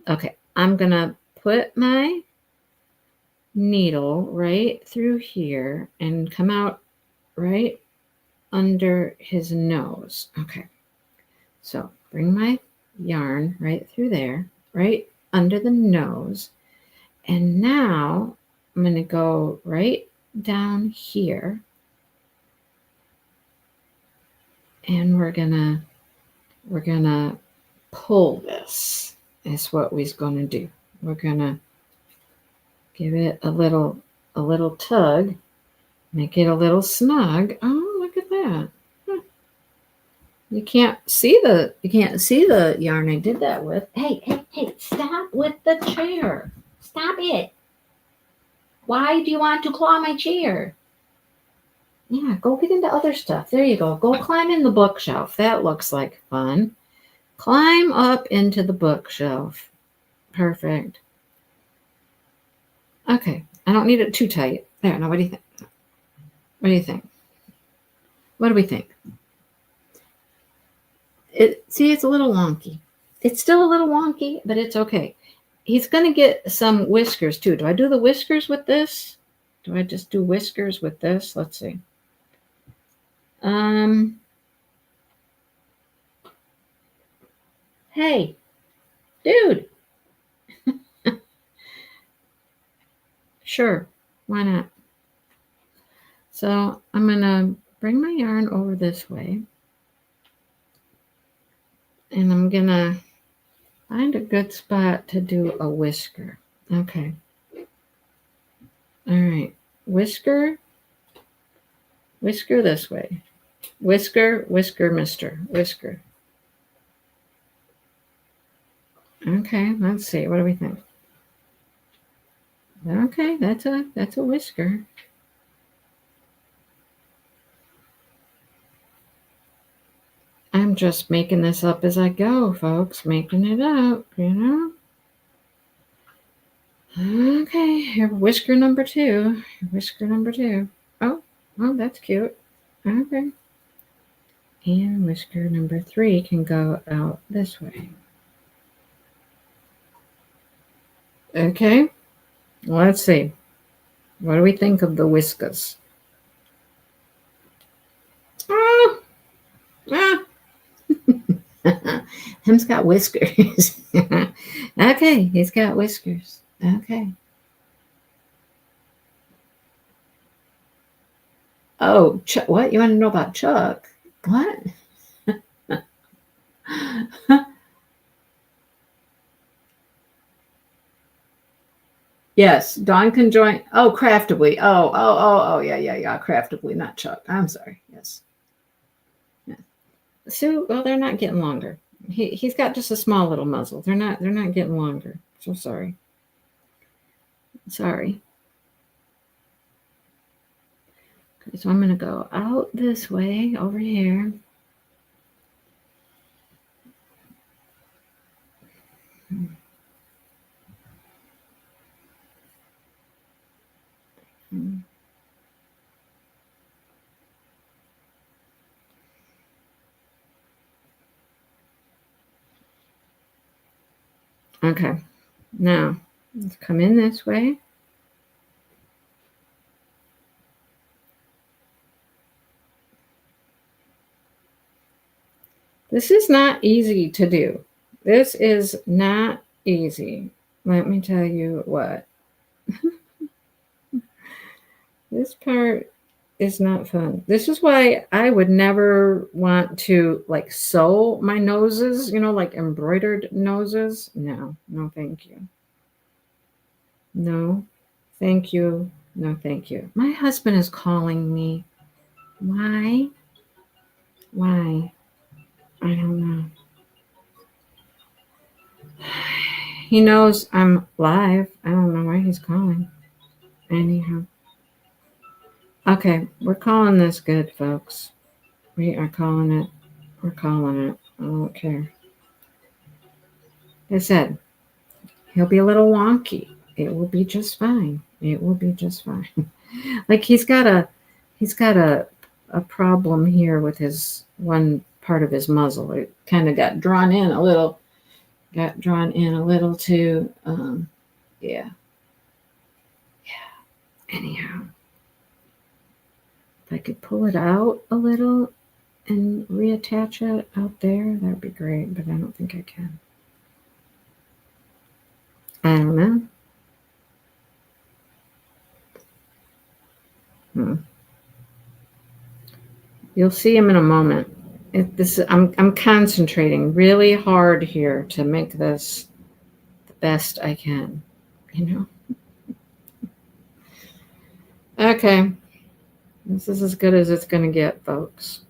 Speaker 1: Okay. I'm going to put my needle right through here and come out right under his nose. Okay. So bring my yarn right through there, right under the nose. And now I'm going to go right down here. And we're gonna pull this. Is what we're gonna do. We're gonna give it a little tug, make it a little snug. Oh, look at that! You can't see the yarn I did that with. Hey! Stop with the chair! Stop it! Why do you want to claw my chair? Yeah, go get into other stuff. There you go. Go climb in the bookshelf. That looks like fun. Climb up into the bookshelf. Perfect. Okay. I don't need it too tight. There. Now, what do you think? What do you think? What do we think? See, it's a little wonky. It's still a little wonky, but it's okay. He's going to get some whiskers, too. Do I do the whiskers with this? Do I just do whiskers with this? Let's see. Hey, dude. Sure, why not? So I'm going to bring my yarn over this way. And I'm going to find a good spot to do a whisker. Okay. All right. Whisker this way. Whisker, mister. Whisker. Okay, let's see. What do we think? Okay, that's a whisker. I'm just making this up as I go, folks. Making it up, you know. Okay, here, whisker number 2. Whisker number 2. Oh, that's cute. Okay. And whisker number 3 can go out this way. Okay, let's see. What do we think of the whiskers? Oh, ah. Him's got whiskers. Okay, he's got whiskers. Okay. Oh, what? You want to know about Chuck? What? Yes, Dawn can join. Oh, Craftably. Oh, yeah. Craftably, not Chuck. I'm sorry. Yes. Yeah. So, well, they're not getting longer. He's got just a small little muzzle. They're not getting longer. So sorry. Sorry. Okay, so I'm gonna go out this way over here. Okay. Now, let's come in this way. This is not easy to do. This is not easy. Let me tell you what. This part is not fun. This is why I would never want to like sew my noses, like embroidered noses. No, thank you. No, thank you. No, thank you. My husband is calling me. Why? Why? I don't know. He knows I'm live. I don't know why he's calling. Anyhow. Okay, we're calling this good, folks. We are calling it. We're calling it. I don't care. Like I said, he'll be a little wonky. It will be just fine. It will be just fine. Like he's got a problem here with his one part of his muzzle. It kind of got drawn in a little. Got drawn in a little too. Yeah. Anyhow, if I could pull it out a little and reattach it out there, that would be great, but I don't think I can. I don't know. You'll see him in a moment. I'm concentrating really hard here to make this the best I can, Okay. This is as good as it's going to get, folks.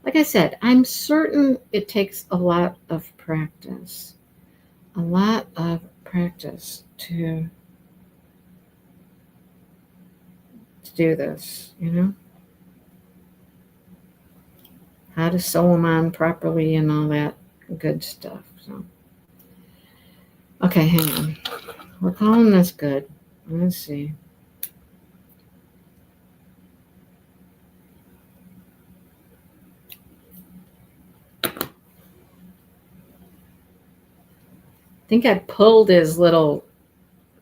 Speaker 1: Like I said, I'm certain it takes a lot of practice. A lot of practice to do this, how to sew them on properly and all that good stuff. So, okay, hang on. We're calling this good. Let's see. I think I pulled his little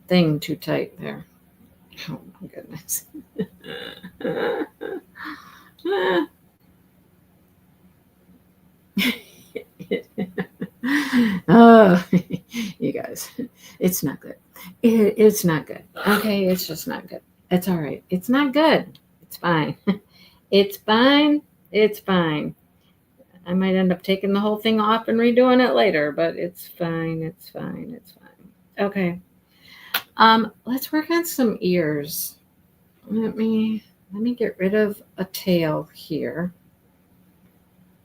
Speaker 1: thing too tight there. Oh my goodness. Oh, you guys, it's not good. It's not good. Okay, it's just not good. It's all right. It's not good. It's fine. It's fine. It's fine. I might end up taking the whole thing off and redoing it later, but it's fine. It's fine. It's fine. Okay. Let's work on some ears. Let me get rid of a tail here.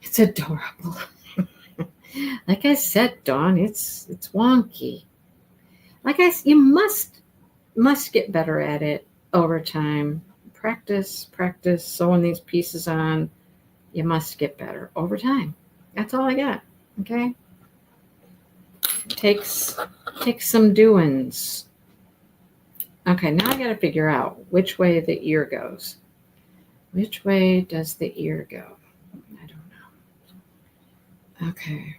Speaker 1: It's adorable. Like I said, Dawn, it's wonky. Like you must get better at it over time. Practice sewing these pieces on. You must get better over time. That's all I got. Okay. Takes some doings. Okay, now I got to figure out which way the ear goes. Which way does the ear go? I don't know. Okay.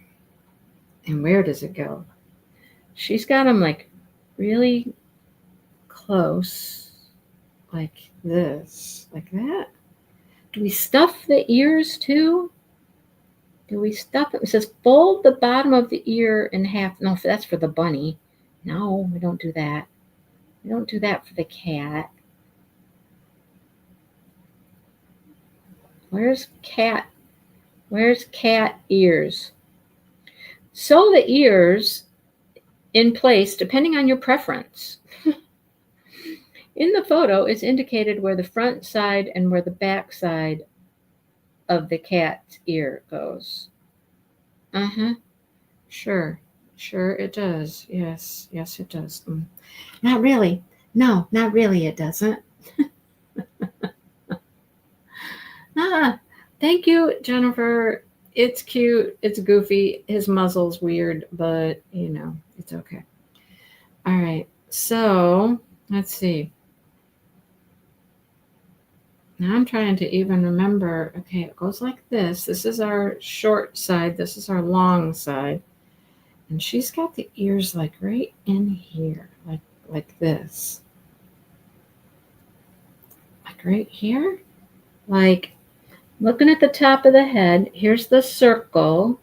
Speaker 1: And where does it go? She's got them like really close, like this, like that. Do we stuff the ears too? Do we stuff it? It says fold the bottom of the ear in half. No, that's for the bunny. No, we don't do that. We don't do that for the cat. Where's cat? Where's cat ears? Sew the ears in place depending on your preference. In the photo, it's indicated where the front side and where the back side of the cat's ear goes. Sure it does. Yes, it does. Not really. No, not really, it doesn't. Thank you, Jennifer. It's cute. It's goofy. His muzzle's weird, but it's okay. All right. So let's see. Now I'm trying to even remember. Okay, it goes like this. This is our short side. This is our long side. And she's got the ears like right in here, like this. Like right here. Like looking at the top of the head, here's the circle.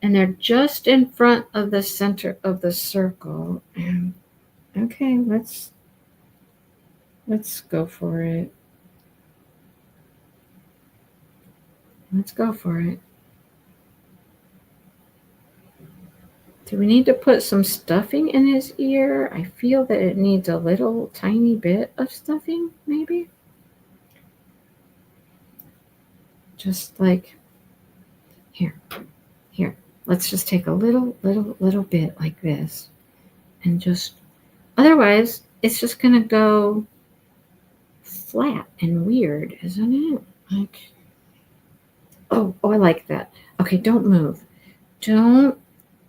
Speaker 1: And they're just in front of the center of the circle. And okay, let's go for it. Let's go for it. Do we need to put some stuffing in his ear? I feel that it needs a little tiny bit of stuffing, maybe. Just like here. Let's just take a little bit like this. And just, otherwise, it's just going to go flat and weird, isn't it? Like, oh, I like that. Okay, don't move. Don't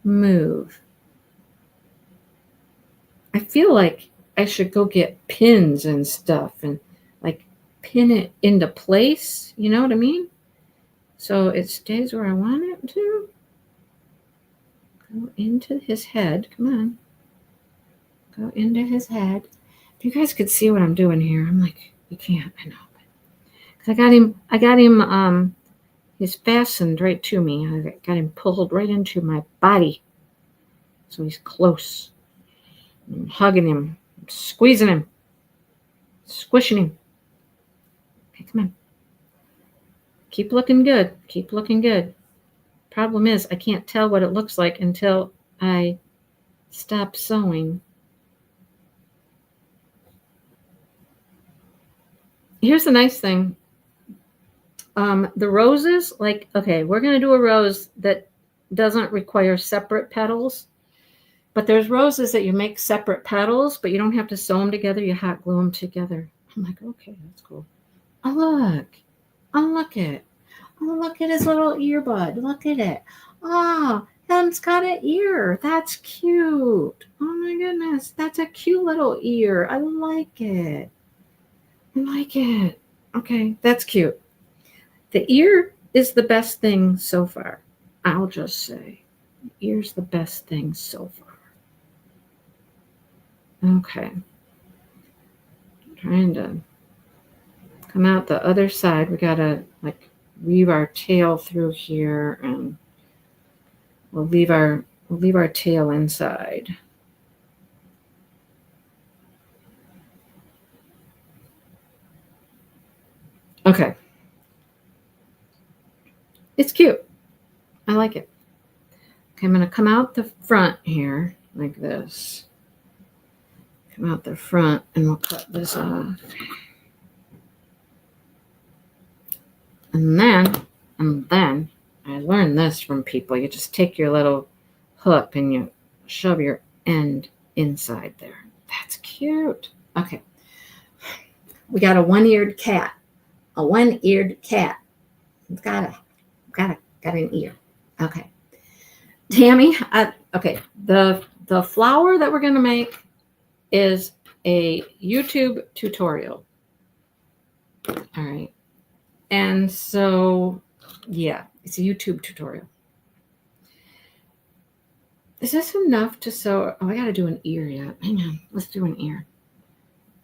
Speaker 1: move. I feel like I should go get pins and stuff and like pin it into place. You know what I mean? So it stays where I want it to. Go into his head. Come on. Go into his head. If you guys could see what I'm doing here, I'm like, you can't. I know. Cause I got him. He's fastened right to me. I got him pulled right into my body. So he's close. I'm hugging him, I'm squeezing him, squishing him. Okay, come on. Keep looking good. Keep looking good. Problem is, I can't tell what it looks like until I stop sewing. Here's the nice thing. The roses, like, okay, we're going to do a rose that doesn't require separate petals. But there's roses that you make separate petals, but you don't have to sew them together. You hot glue them together. I'm like, okay, that's cool. Oh, look. Oh, look at his little earbud. Look at it. Oh, him's got an ear. That's cute. Oh, my goodness. That's a cute little ear. I like it. Okay, that's cute. The ear is the best thing so far. I'll just say. The ear's the best thing so far. Okay. Trying to come out the other side. We gotta like weave our tail through here, and we'll leave our tail inside. Okay. It's cute. I like it. Okay, I'm gonna come out the front here like this. Come out the front and we'll cut this off. And then I learned this from people. You just take your little hook and you shove your end inside there. That's cute. Okay. We got a one-eared cat. A one-eared cat. It's got an ear. Okay. Tammy, okay. The flower that we're going to make is a YouTube tutorial. All right. And so, yeah, it's a YouTube tutorial. Is this enough to sew? Oh, I got to do an ear yet. Hang on. Let's do an ear.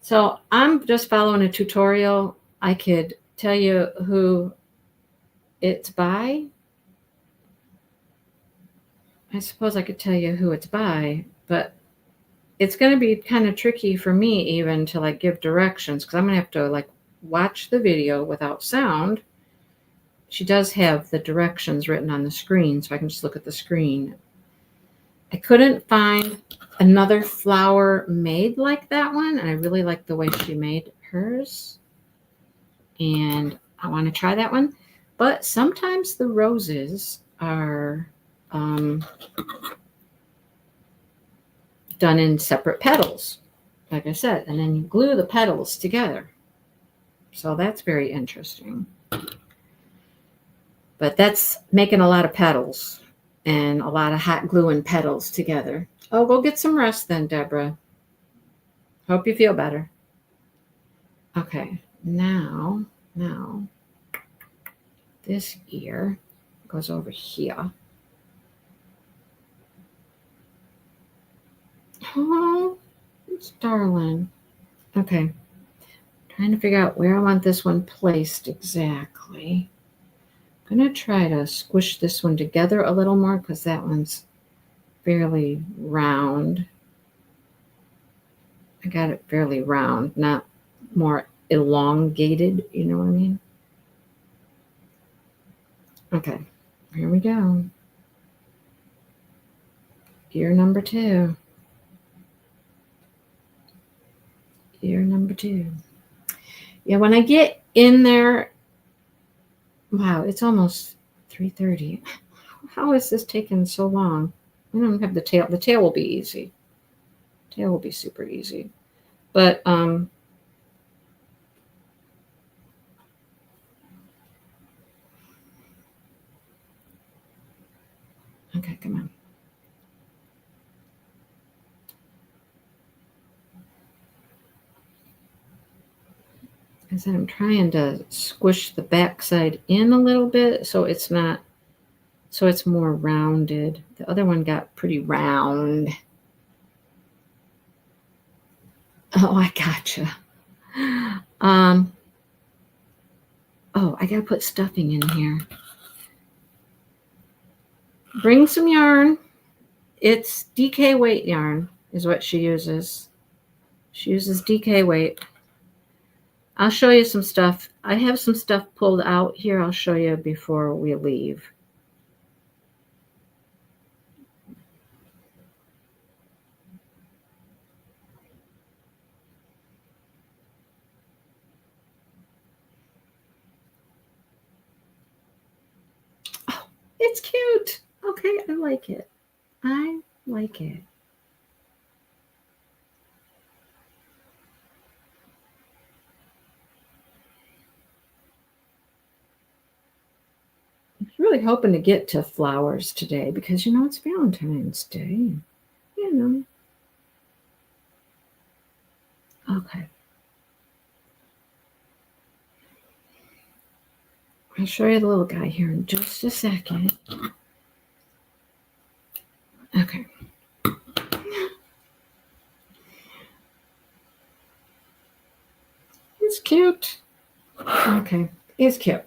Speaker 1: So I'm just following a tutorial. I could tell you who it's by. I suppose I could tell you who it's by, but it's going to be kind of tricky for me even to like give directions because I'm going to have to like watch the video without sound. She does have the directions written on the screen, so I can just look at the screen. I couldn't find another flower made like that one, and I really like the way she made hers. And I want to try that one. But sometimes the roses are done in separate petals, like I said, and then you glue the petals together. So that's very interesting. But that's making a lot of petals and a lot of hot gluing petals together. Oh, go get some rest then, Deborah. Hope you feel better. Okay, now this ear goes over here. Oh, it's darling. Okay, trying to figure out where I want this one placed exactly. I'm going to try to squish this one together a little more because that one's fairly round. I got it fairly round, not more elongated, you know what I mean? Okay, here we go. Ear number 2. Ear number 2. Yeah, when I get in there, wow, it's almost 3:30. How is this taking so long? I don't have the tail. The tail will be easy. Tail will be super easy. But okay, come on. I said I'm trying to squish the backside in a little bit so it's not, so it's more rounded. The other one got pretty round. Oh, I gotcha. Oh, I gotta put stuffing in here. Bring some yarn. It's DK weight yarn is what she uses. She uses DK weight. I'll show you some stuff. I have some stuff pulled out here. I'll show you before we leave. Oh, it's cute. Okay, I like it. I like it. Really hoping to get to flowers today because, you know, it's Valentine's Day. You know. Okay. I'll show you the little guy here in just a second. Okay. He's cute. Okay. He's cute.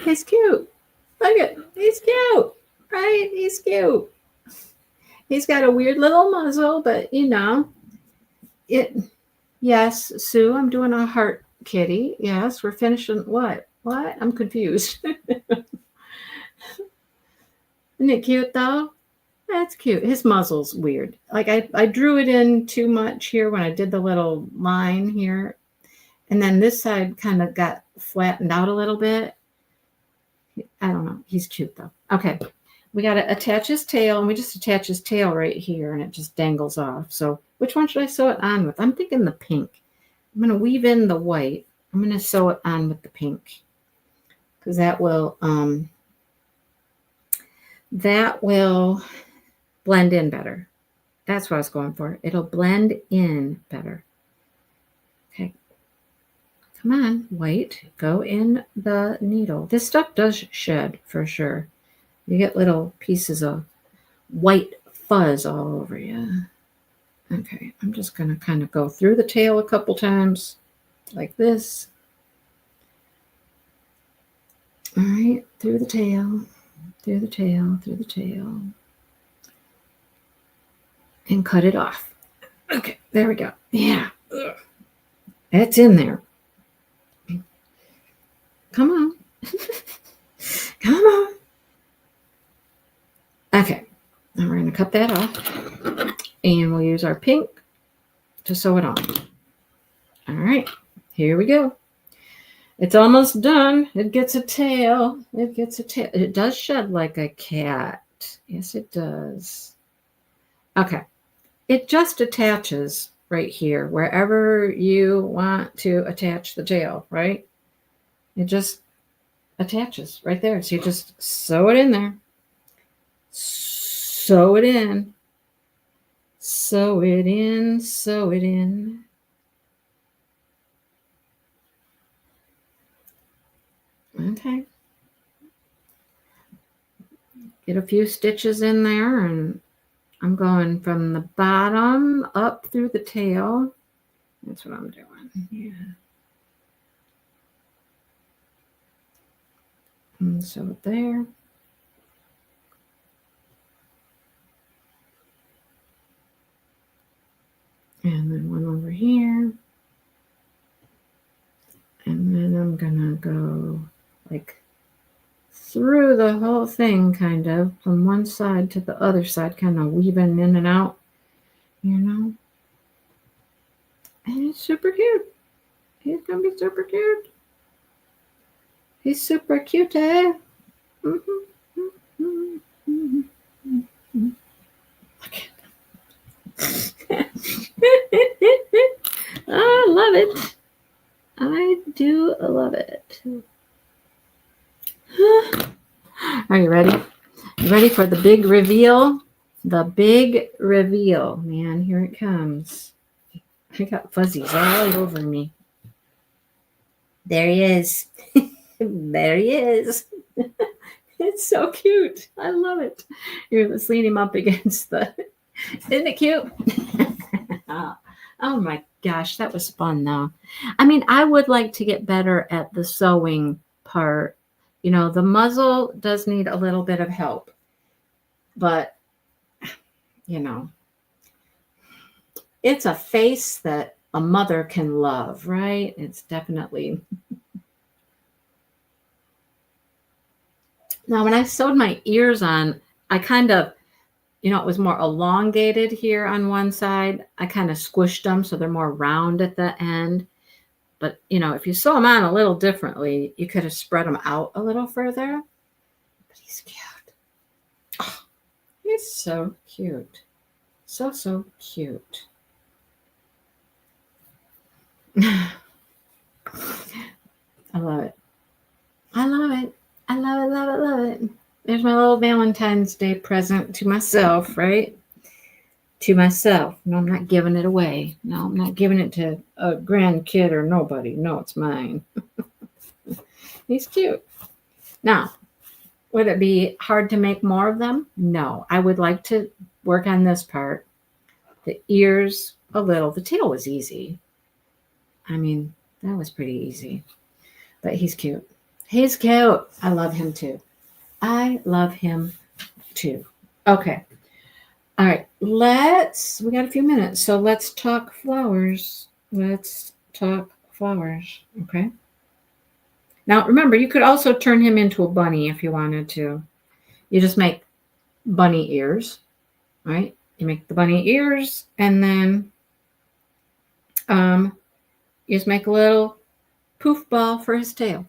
Speaker 1: He's cute. Look at, he's cute, right? He's cute. He's got a weird little muzzle, but you know, it. Yes, Sue, I'm doing a heart kitty. Yes, we're finishing what? What? I'm confused. Isn't it cute though? That's cute. His muzzle's weird. Like I drew it in too much here when I did the little line here. And then this side kind of got flattened out a little bit. I don't know. He's cute though. Okay. We got to attach his tail, and we just attach his tail right here, and it just dangles off. So which one should I sew it on with? I'm thinking the pink. I'm going to weave in the white. I'm going to sew it on with the pink because that will blend in better. That's what I was going for. It'll blend in better. Okay. Come on, white. Go in the needle. This stuff does shed for sure. You get little pieces of white fuzz all over you. Okay, I'm just going to kind of go through the tail a couple times like this. All right, through the tail, through the tail, through the tail. And cut it off. Okay, there we go. Yeah. It's in there. Come on. Come on. Okay, now we're going to cut that off. And we'll use our pink to sew it on. All right, here we go. It's almost done. It gets a tail. It gets a tail. It does shed like a cat. Yes, it does. Okay. It just attaches right here, wherever you want to attach the tail, right? It just attaches right there. So you just sew it in there. Sew it in. Sew it in. Sew it in. Okay. Get a few stitches in there, and I'm going from the bottom up through the tail. That's what I'm doing. Yeah. And sew it there. And then one over here. And then I'm gonna go like through the whole thing, kind of from one side to the other side, kind of weaving in and out, you know. And it's super cute. He's gonna be super cute. He's super cute, eh? Okay. I love it. I do love it. Are you ready? You ready for the big reveal? The big reveal. Man, here it comes. I got fuzzies all over me. There he is. There he is. It's so cute. I love it. Here, let's lean him up against the... Isn't it cute? Oh my gosh, that was fun though. I mean, I would like to get better at the sewing part. You know, the muzzle does need a little bit of help. But, you know, it's a face that a mother can love, right? It's definitely... Now, when I sewed my ears on, I kind of, you know, it was more elongated here on one side. I kind of squished them so they're more round at the end. But, you know, if you sew them on a little differently, you could have spread them out a little further. But he's cute. Oh, he's so cute. So, so cute. I love it. I love it. I love it, love it, love it. There's my little Valentine's Day present to myself, right? To myself. No, I'm not giving it away. No, I'm not giving it to a grandkid or nobody. No, it's mine. He's cute. Now, would it be hard to make more of them? No. I would like to work on this part. The ears a little. The tail was easy. I mean, that was pretty easy. But he's cute. He's cute. I love him too. I love him too. Okay. All right. We got a few minutes. So let's talk flowers. Let's talk flowers. Okay. Now, remember, you could also turn him into a bunny if you wanted to. You just make bunny ears, right? You make the bunny ears, and then you just make a little poof ball for his tail.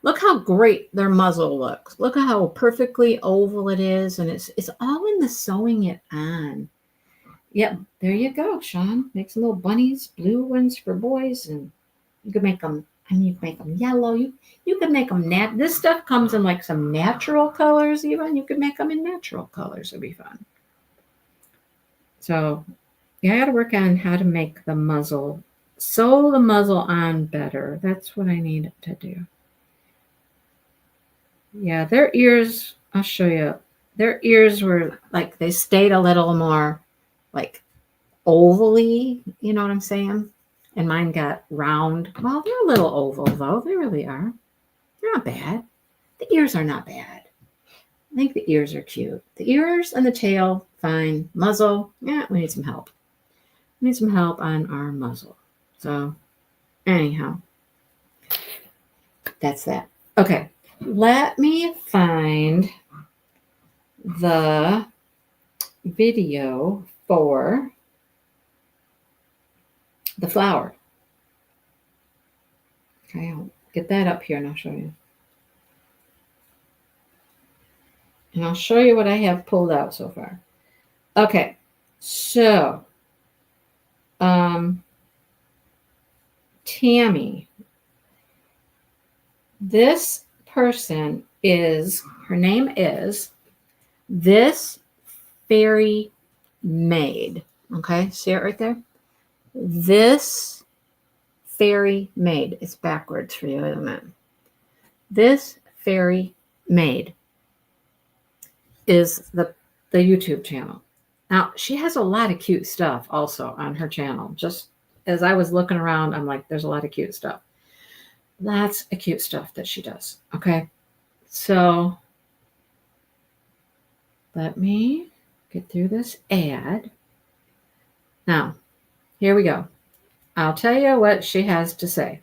Speaker 1: Look how great their muzzle looks. Look at how perfectly oval it is. And it's all in the sewing it on. Yep, there you go, Sean. Make some little bunnies, blue ones for boys, and you could make them. I mean, you can make them yellow. You could make them This stuff comes in like some natural colors. Even you could make them in natural colors. It'd be fun. So, yeah, I got to work on how to make the muzzle, sew the muzzle on better. That's what I need to do. Yeah, their ears. I'll show you. Their ears were like they stayed a little more like ovally, you know what I'm saying? And mine got round. Well, they're a little oval though. They really are. They're not bad. The ears are not bad. I think the ears are cute. The ears and the tail, fine. Muzzle, yeah, we need some help. We need some help on our muzzle. So, anyhow, that's that. Okay, let me find the video for the flower. Okay, I'll get that up here and I'll show you. And I'll show you what I have pulled out so far. Okay, so Tammy, this person is, her name is This Fairy Maid. Okay, see it right there? This Fairy Maid. It's backwards for you, isn't it? This Fairy Maid is the YouTube channel. Now, she has a lot of cute stuff also on her channel. Just as I was looking around, I'm like, there's a lot of cute stuff. Lots of cute stuff that she does. Okay. So let me get through this ad. Now, here we go. I'll tell you what she has to say.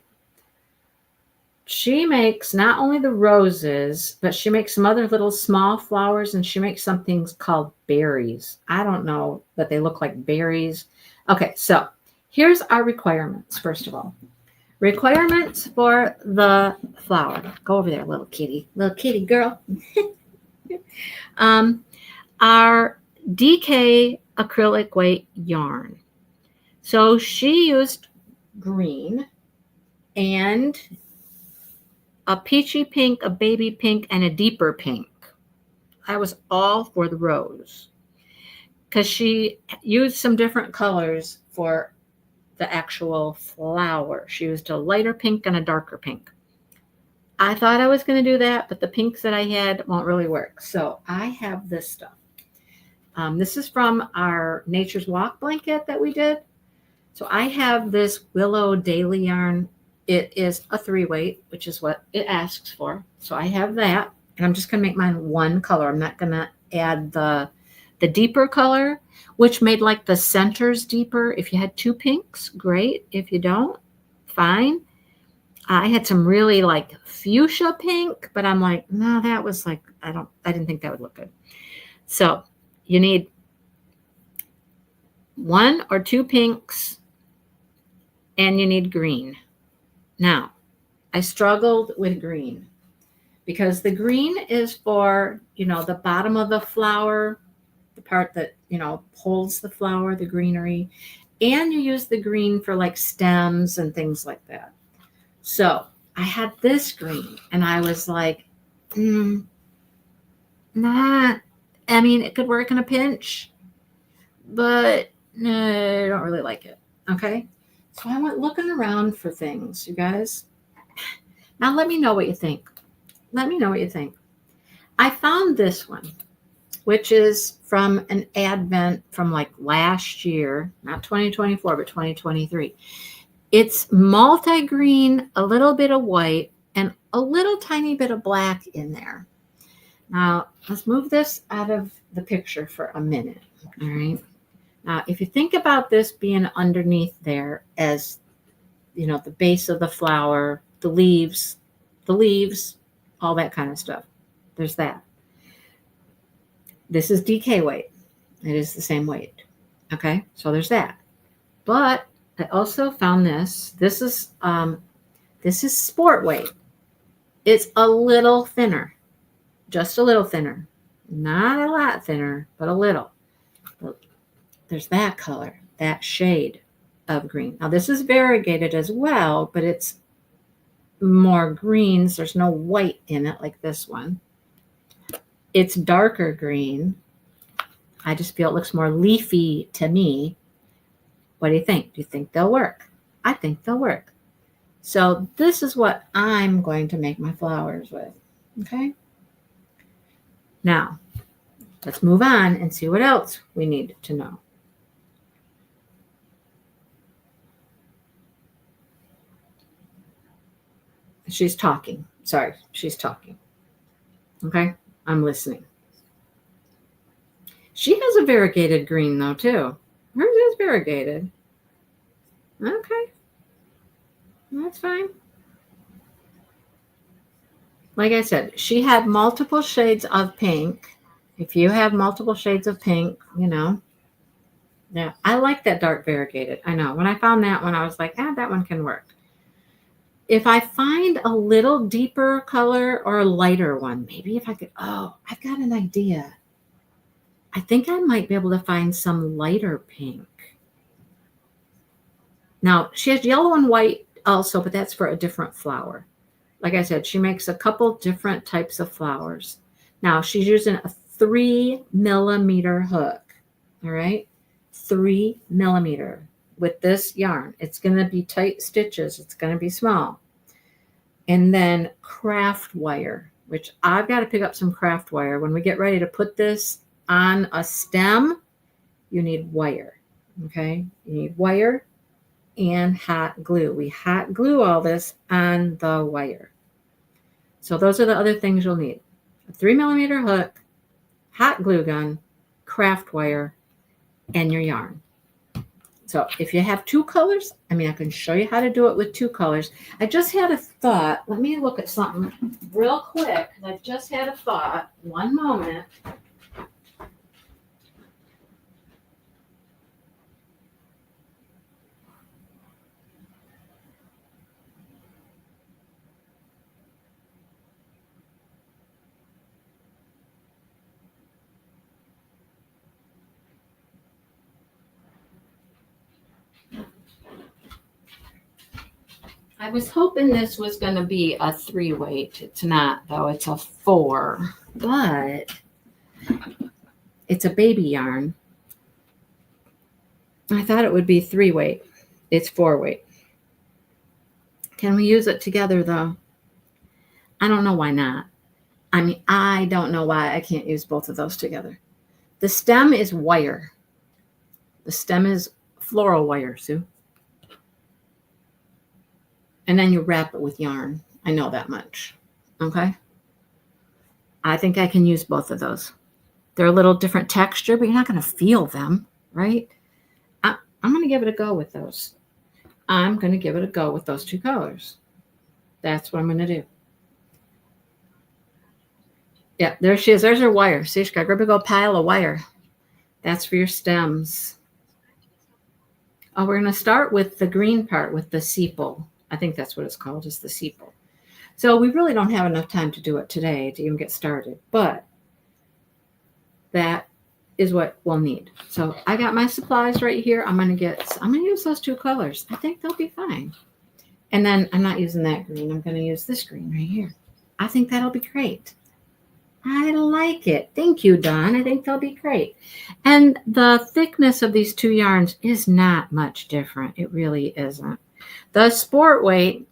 Speaker 1: She makes not only the roses, but she makes some other little small flowers, and she makes some things called berries. I don't know, but they look like berries. Okay, so here's our requirements, first of all. Requirements for the flower. Go over there, little kitty girl. Our DK acrylic weight yarn. So she used green and a peachy pink, a baby pink, and a deeper pink. I was all for the rose because she used some different colors for the actual flower. She used a lighter pink and a darker pink. I thought I was going to do that, but the pinks that I had won't really work. So I have this stuff. This is from our Nature's Walk blanket that we did. So I have this Willow Daily yarn. It is a 3-weight, which is what it asks for. So I have that, and I'm just going to make mine one color. I'm not going to add the deeper color, which made like the centers deeper. If you had 2 pinks, great. If you don't, fine. I had some really like fuchsia pink, but I'm like, no, that was like, I didn't think that would look good. So you need 1 or 2 pinks, and you need green. Now, I struggled with green because the green is for, the bottom of the flower, the part that, holds the flower, the greenery, and you use the green for like stems and things like that. So I had this green and I was like, it could work in a pinch, but no, I don't really like it. Okay. So I went looking around for things, you guys. Now let me know what you think. I found this one, which is from an advent from like last year, not 2024, but 2023. It's multi-green, a little bit of white, and a little tiny bit of black in there. Now, let's move this out of the picture for a minute. All right. Now, if you think about this being underneath there as, the base of the flower, the leaves, all that kind of stuff. There's that. This is DK weight. It is the same weight. Okay. So there's that. But I also found this. This is sport weight. It's a little thinner, just a little thinner. Not a lot thinner, but a little. There's that color, that shade of green. Now this is variegated as well, but it's more greens. There's no white in it like this one. It's darker green. I just feel it looks more leafy to me. What do you think? Do you think they'll work? I think they'll work. So this is what I'm going to make my flowers with. Okay. Now, let's move on and see what else we need to know. She's talking. Sorry, she's talking. Okay, I'm listening. She has a variegated green though too. Hers is variegated. Okay, that's fine. Like I said, she had multiple shades of pink. If you have multiple shades of pink, you know. Yeah, I like that dark variegated. I know. When I found that one, I was like, that one can work. If I find a little deeper color or a lighter one, maybe if I could, I've got an idea. I think I might be able to find some lighter pink. Now, she has yellow and white also, but that's for a different flower. Like I said, she makes a couple different types of flowers. Now, she's using a 3mm hook, all right? 3mm. With this yarn. It's going to be tight stitches. It's going to be small. And then craft wire, which I've got to pick up some craft wire. When we get ready to put this on a stem, you need wire. Okay? You need wire and hot glue. We hot glue all this on the wire. So those are the other things you'll need. A 3mm hook, hot glue gun, craft wire, and your yarn. So if you have two colors, I can show you how to do it with two colors. I just had a thought. Let me look at something real quick. I just had a thought. One moment. I was hoping this was going to be a 3-weight. It's not, though. It's a 4. But it's a baby yarn. I thought it would be 3-weight. It's 4-weight. Can we use it together, though? I don't know why not. I don't know why I can't use both of those together. The stem is wire. The stem is floral wire, Sue. And then you wrap it with yarn. I know that much. Okay? I think I can use both of those. They're a little different texture, but you're not going to feel them, right? I'm going to give it a go with those. I'm going to give it a go with those two colors. That's what I'm going to do. Yeah, there she is. There's her wire. See, she got a big old pile of wire. That's for your stems. Oh, we're going to start with the green part, with the sepal. I think that's what it's called, is the sepal. So we really don't have enough time to do it today to even get started, but that is what we'll need. So I got my supplies right here. I'm going to use those two colors. I think they'll be fine. And then I'm not using that green. I'm going to use this green right here. I think that'll be great. I like it. Thank you, Dawn. I think they'll be great. And the thickness of these two yarns is not much different. It really isn't. The sport weight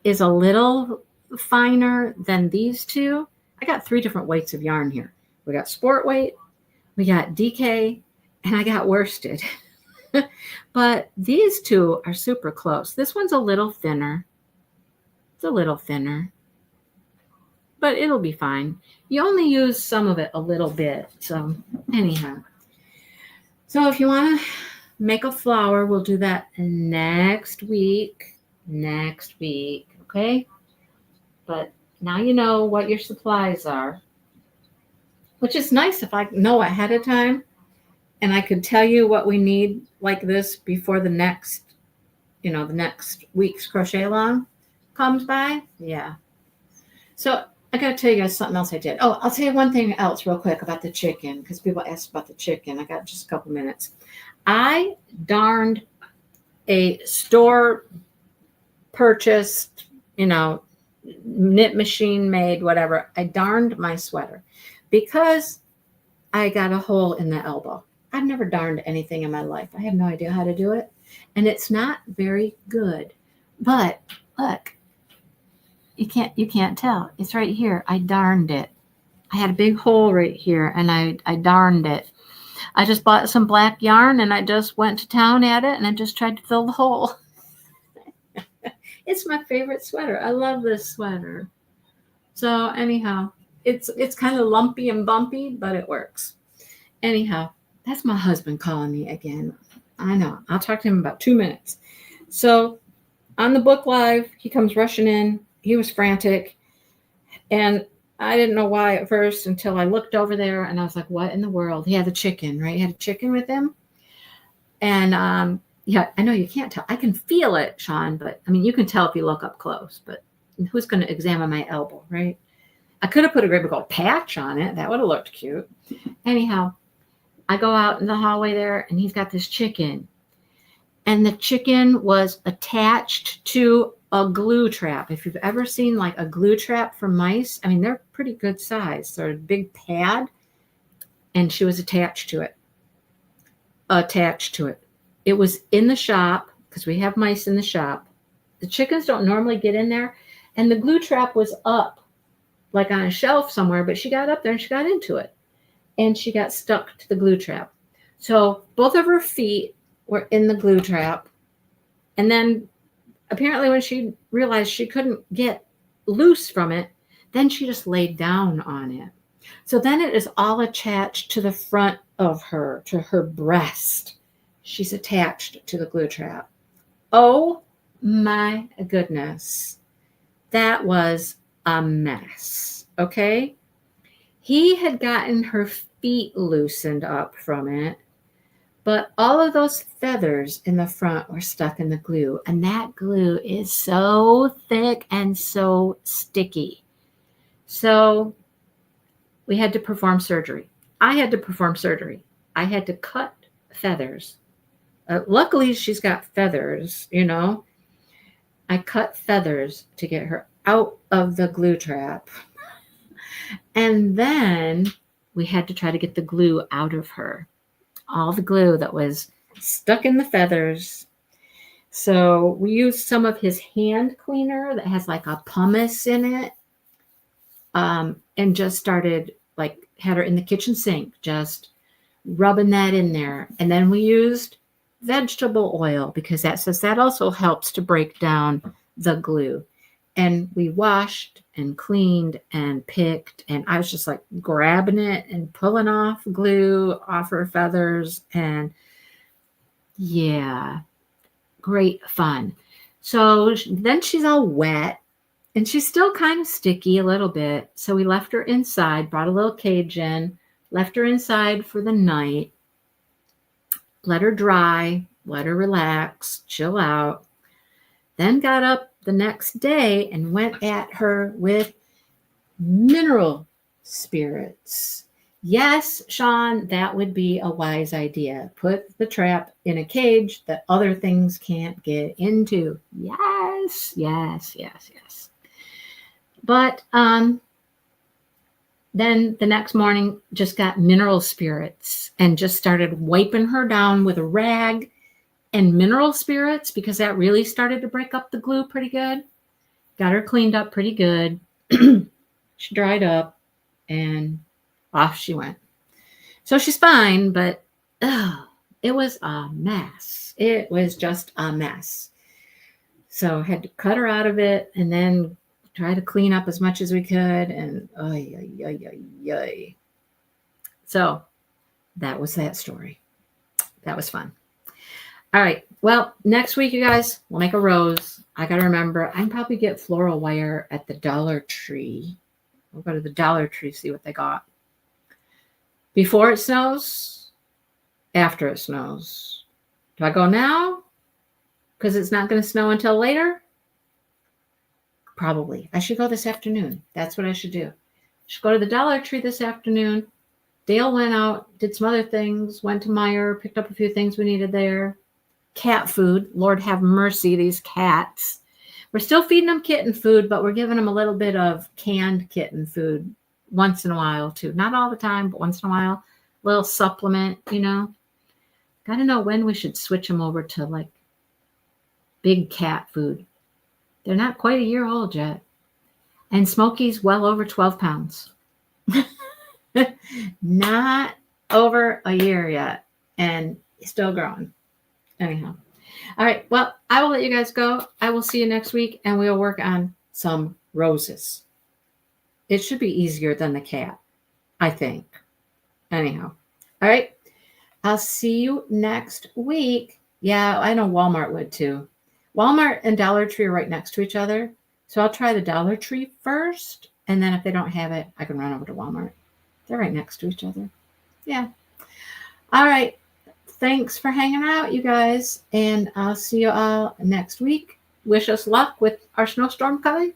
Speaker 1: is a little finer than these two. I got 3 different weights of yarn here. We got sport weight, we got DK, and I got worsted. But these two are super close. This one's a little thinner. It's a little thinner, but it'll be fine. You only use some of it a little bit. So anyhow, so if you want to make a flower, we'll do that next week. Okay? But now you know what your supplies are, which is nice if I know ahead of time and I could tell you what we need like this before the next week's Crochet-A-Long comes by. Yeah. So I got to tell you guys something else I did. Oh, I'll tell you one thing else real quick about the chicken, because people asked about the chicken. I got just a couple minutes. I darned a store purchased, knit machine made, whatever. I darned my sweater because I got a hole in the elbow. I've never darned anything in my life. I have no idea how to do it. And it's not very good. But look, you can't tell. It's right here. I darned it. I had a big hole right here and I darned it. I just bought some black yarn and I just went to town at it and I just tried to fill the hole. It's my favorite sweater. I love this sweater. So anyhow, it's kind of lumpy and bumpy, but it works. Anyhow, that's my husband calling me again. I know. I'll talk to him in about 2 minutes. So on the book live, he comes rushing in. He was frantic. And I didn't know why at first until I looked over there and I was like, what in the world? He had a chicken, right? He had a chicken with him. And yeah, I know you can't tell. I can feel it, Sean, but I mean, you can tell if you look up close, but who's going to examine my elbow, right? I could have put a great big old patch on it. That would have looked cute. Anyhow, I go out in the hallway there and he's got this chicken. And the chicken was attached to a glue trap. If you've ever seen like a glue trap for mice, I mean, they're pretty good size. They're a big pad. And she was attached to it. It was in the shop because we have mice in the shop. The chickens don't normally get in there. And the glue trap was up like on a shelf somewhere, but she got up there and she got into it. And she got stuck to the glue trap. So both of her feet were in the glue trap. And then apparently when she realized she couldn't get loose from it, then she just laid down on it. So then it is all attached to the front of her, to her breast. She's attached to the glue trap. Oh my goodness. That was a mess. Okay. He had gotten her feet loosened up from it, but all of those feathers in the front were stuck in the glue. And that glue is so thick and so sticky. So we had to perform surgery. I had to perform surgery. I had to cut feathers. Luckily, she's got feathers, I cut feathers to get her out of the glue trap. And then we had to try to get the glue out of her. All the glue that was stuck in the feathers. So we used some of his hand cleaner that has like a pumice in it. And just started had her in the kitchen sink, just rubbing that in there. And then we used vegetable oil because that also helps to break down the glue. And we washed and cleaned and picked, and I was just like grabbing it and pulling off glue off her feathers. And yeah, great fun. So then she's all wet and she's still kind of sticky a little bit. So we left her inside, brought a little cage in, left her inside for the night, let her dry, let her relax, chill out, then got up the next day and went at her with mineral spirits. Yes, Sean, that would be a wise idea. Put the trap in a cage that other things can't get into. Yes. But then the next morning just got mineral spirits and just started wiping her down with a rag and mineral spirits because that really started to break up the glue pretty good. Got her cleaned up pretty good. She dried up and off she went. So she's fine, but it was a mess. It was just a mess. So I had to cut her out of it and then try to clean up as much as we could. And so that was that story. That was fun. All right. Well, next week, you guys, we'll make a rose. I got to remember, I can probably get floral wire at the Dollar Tree. We'll go to the Dollar Tree, see what they got. Before it snows, after it snows. Do I go now? Because it's not going to snow until later? Probably. I should go this afternoon. That's what I should do. I should go to the Dollar Tree this afternoon. Dale went out, did some other things, went to Meijer, picked up a few things we needed there. Cat food. Lord have mercy, these cats. We're still feeding them kitten food, but we're giving them a little bit of canned kitten food once in a while, too. Not all the time, but once in a while. A little supplement, you know. Got to know when we should switch them over to, like, big cat food. They're not quite a year old yet. And Smokey's well over 12 pounds. Not over a year yet. And still growing. Anyhow. All right. Well, I will let you guys go. I will see you next week, and we'll work on some roses. It should be easier than the cat, I think. Anyhow. All right. I'll see you next week. Yeah, I know Walmart would too. Walmart and Dollar Tree are right next to each other. So I'll try the Dollar Tree first, and then if they don't have it, I can run over to Walmart. They're right next to each other. Yeah. All right. Thanks for hanging out, you guys, and I'll see you all next week. Wish us luck with our snowstorm coming.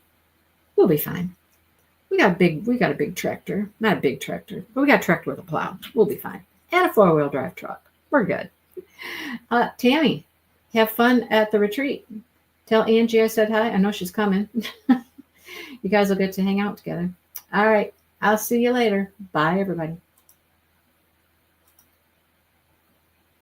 Speaker 1: We'll be fine. We got a big tractor. Not a big tractor, but we got a tractor with a plow. We'll be fine. And a 4-wheel drive truck. We're good. Tammy, have fun at the retreat. Tell Angie I said hi. I know she's coming. You guys will get to hang out together. All right. I'll see you later. Bye, everybody.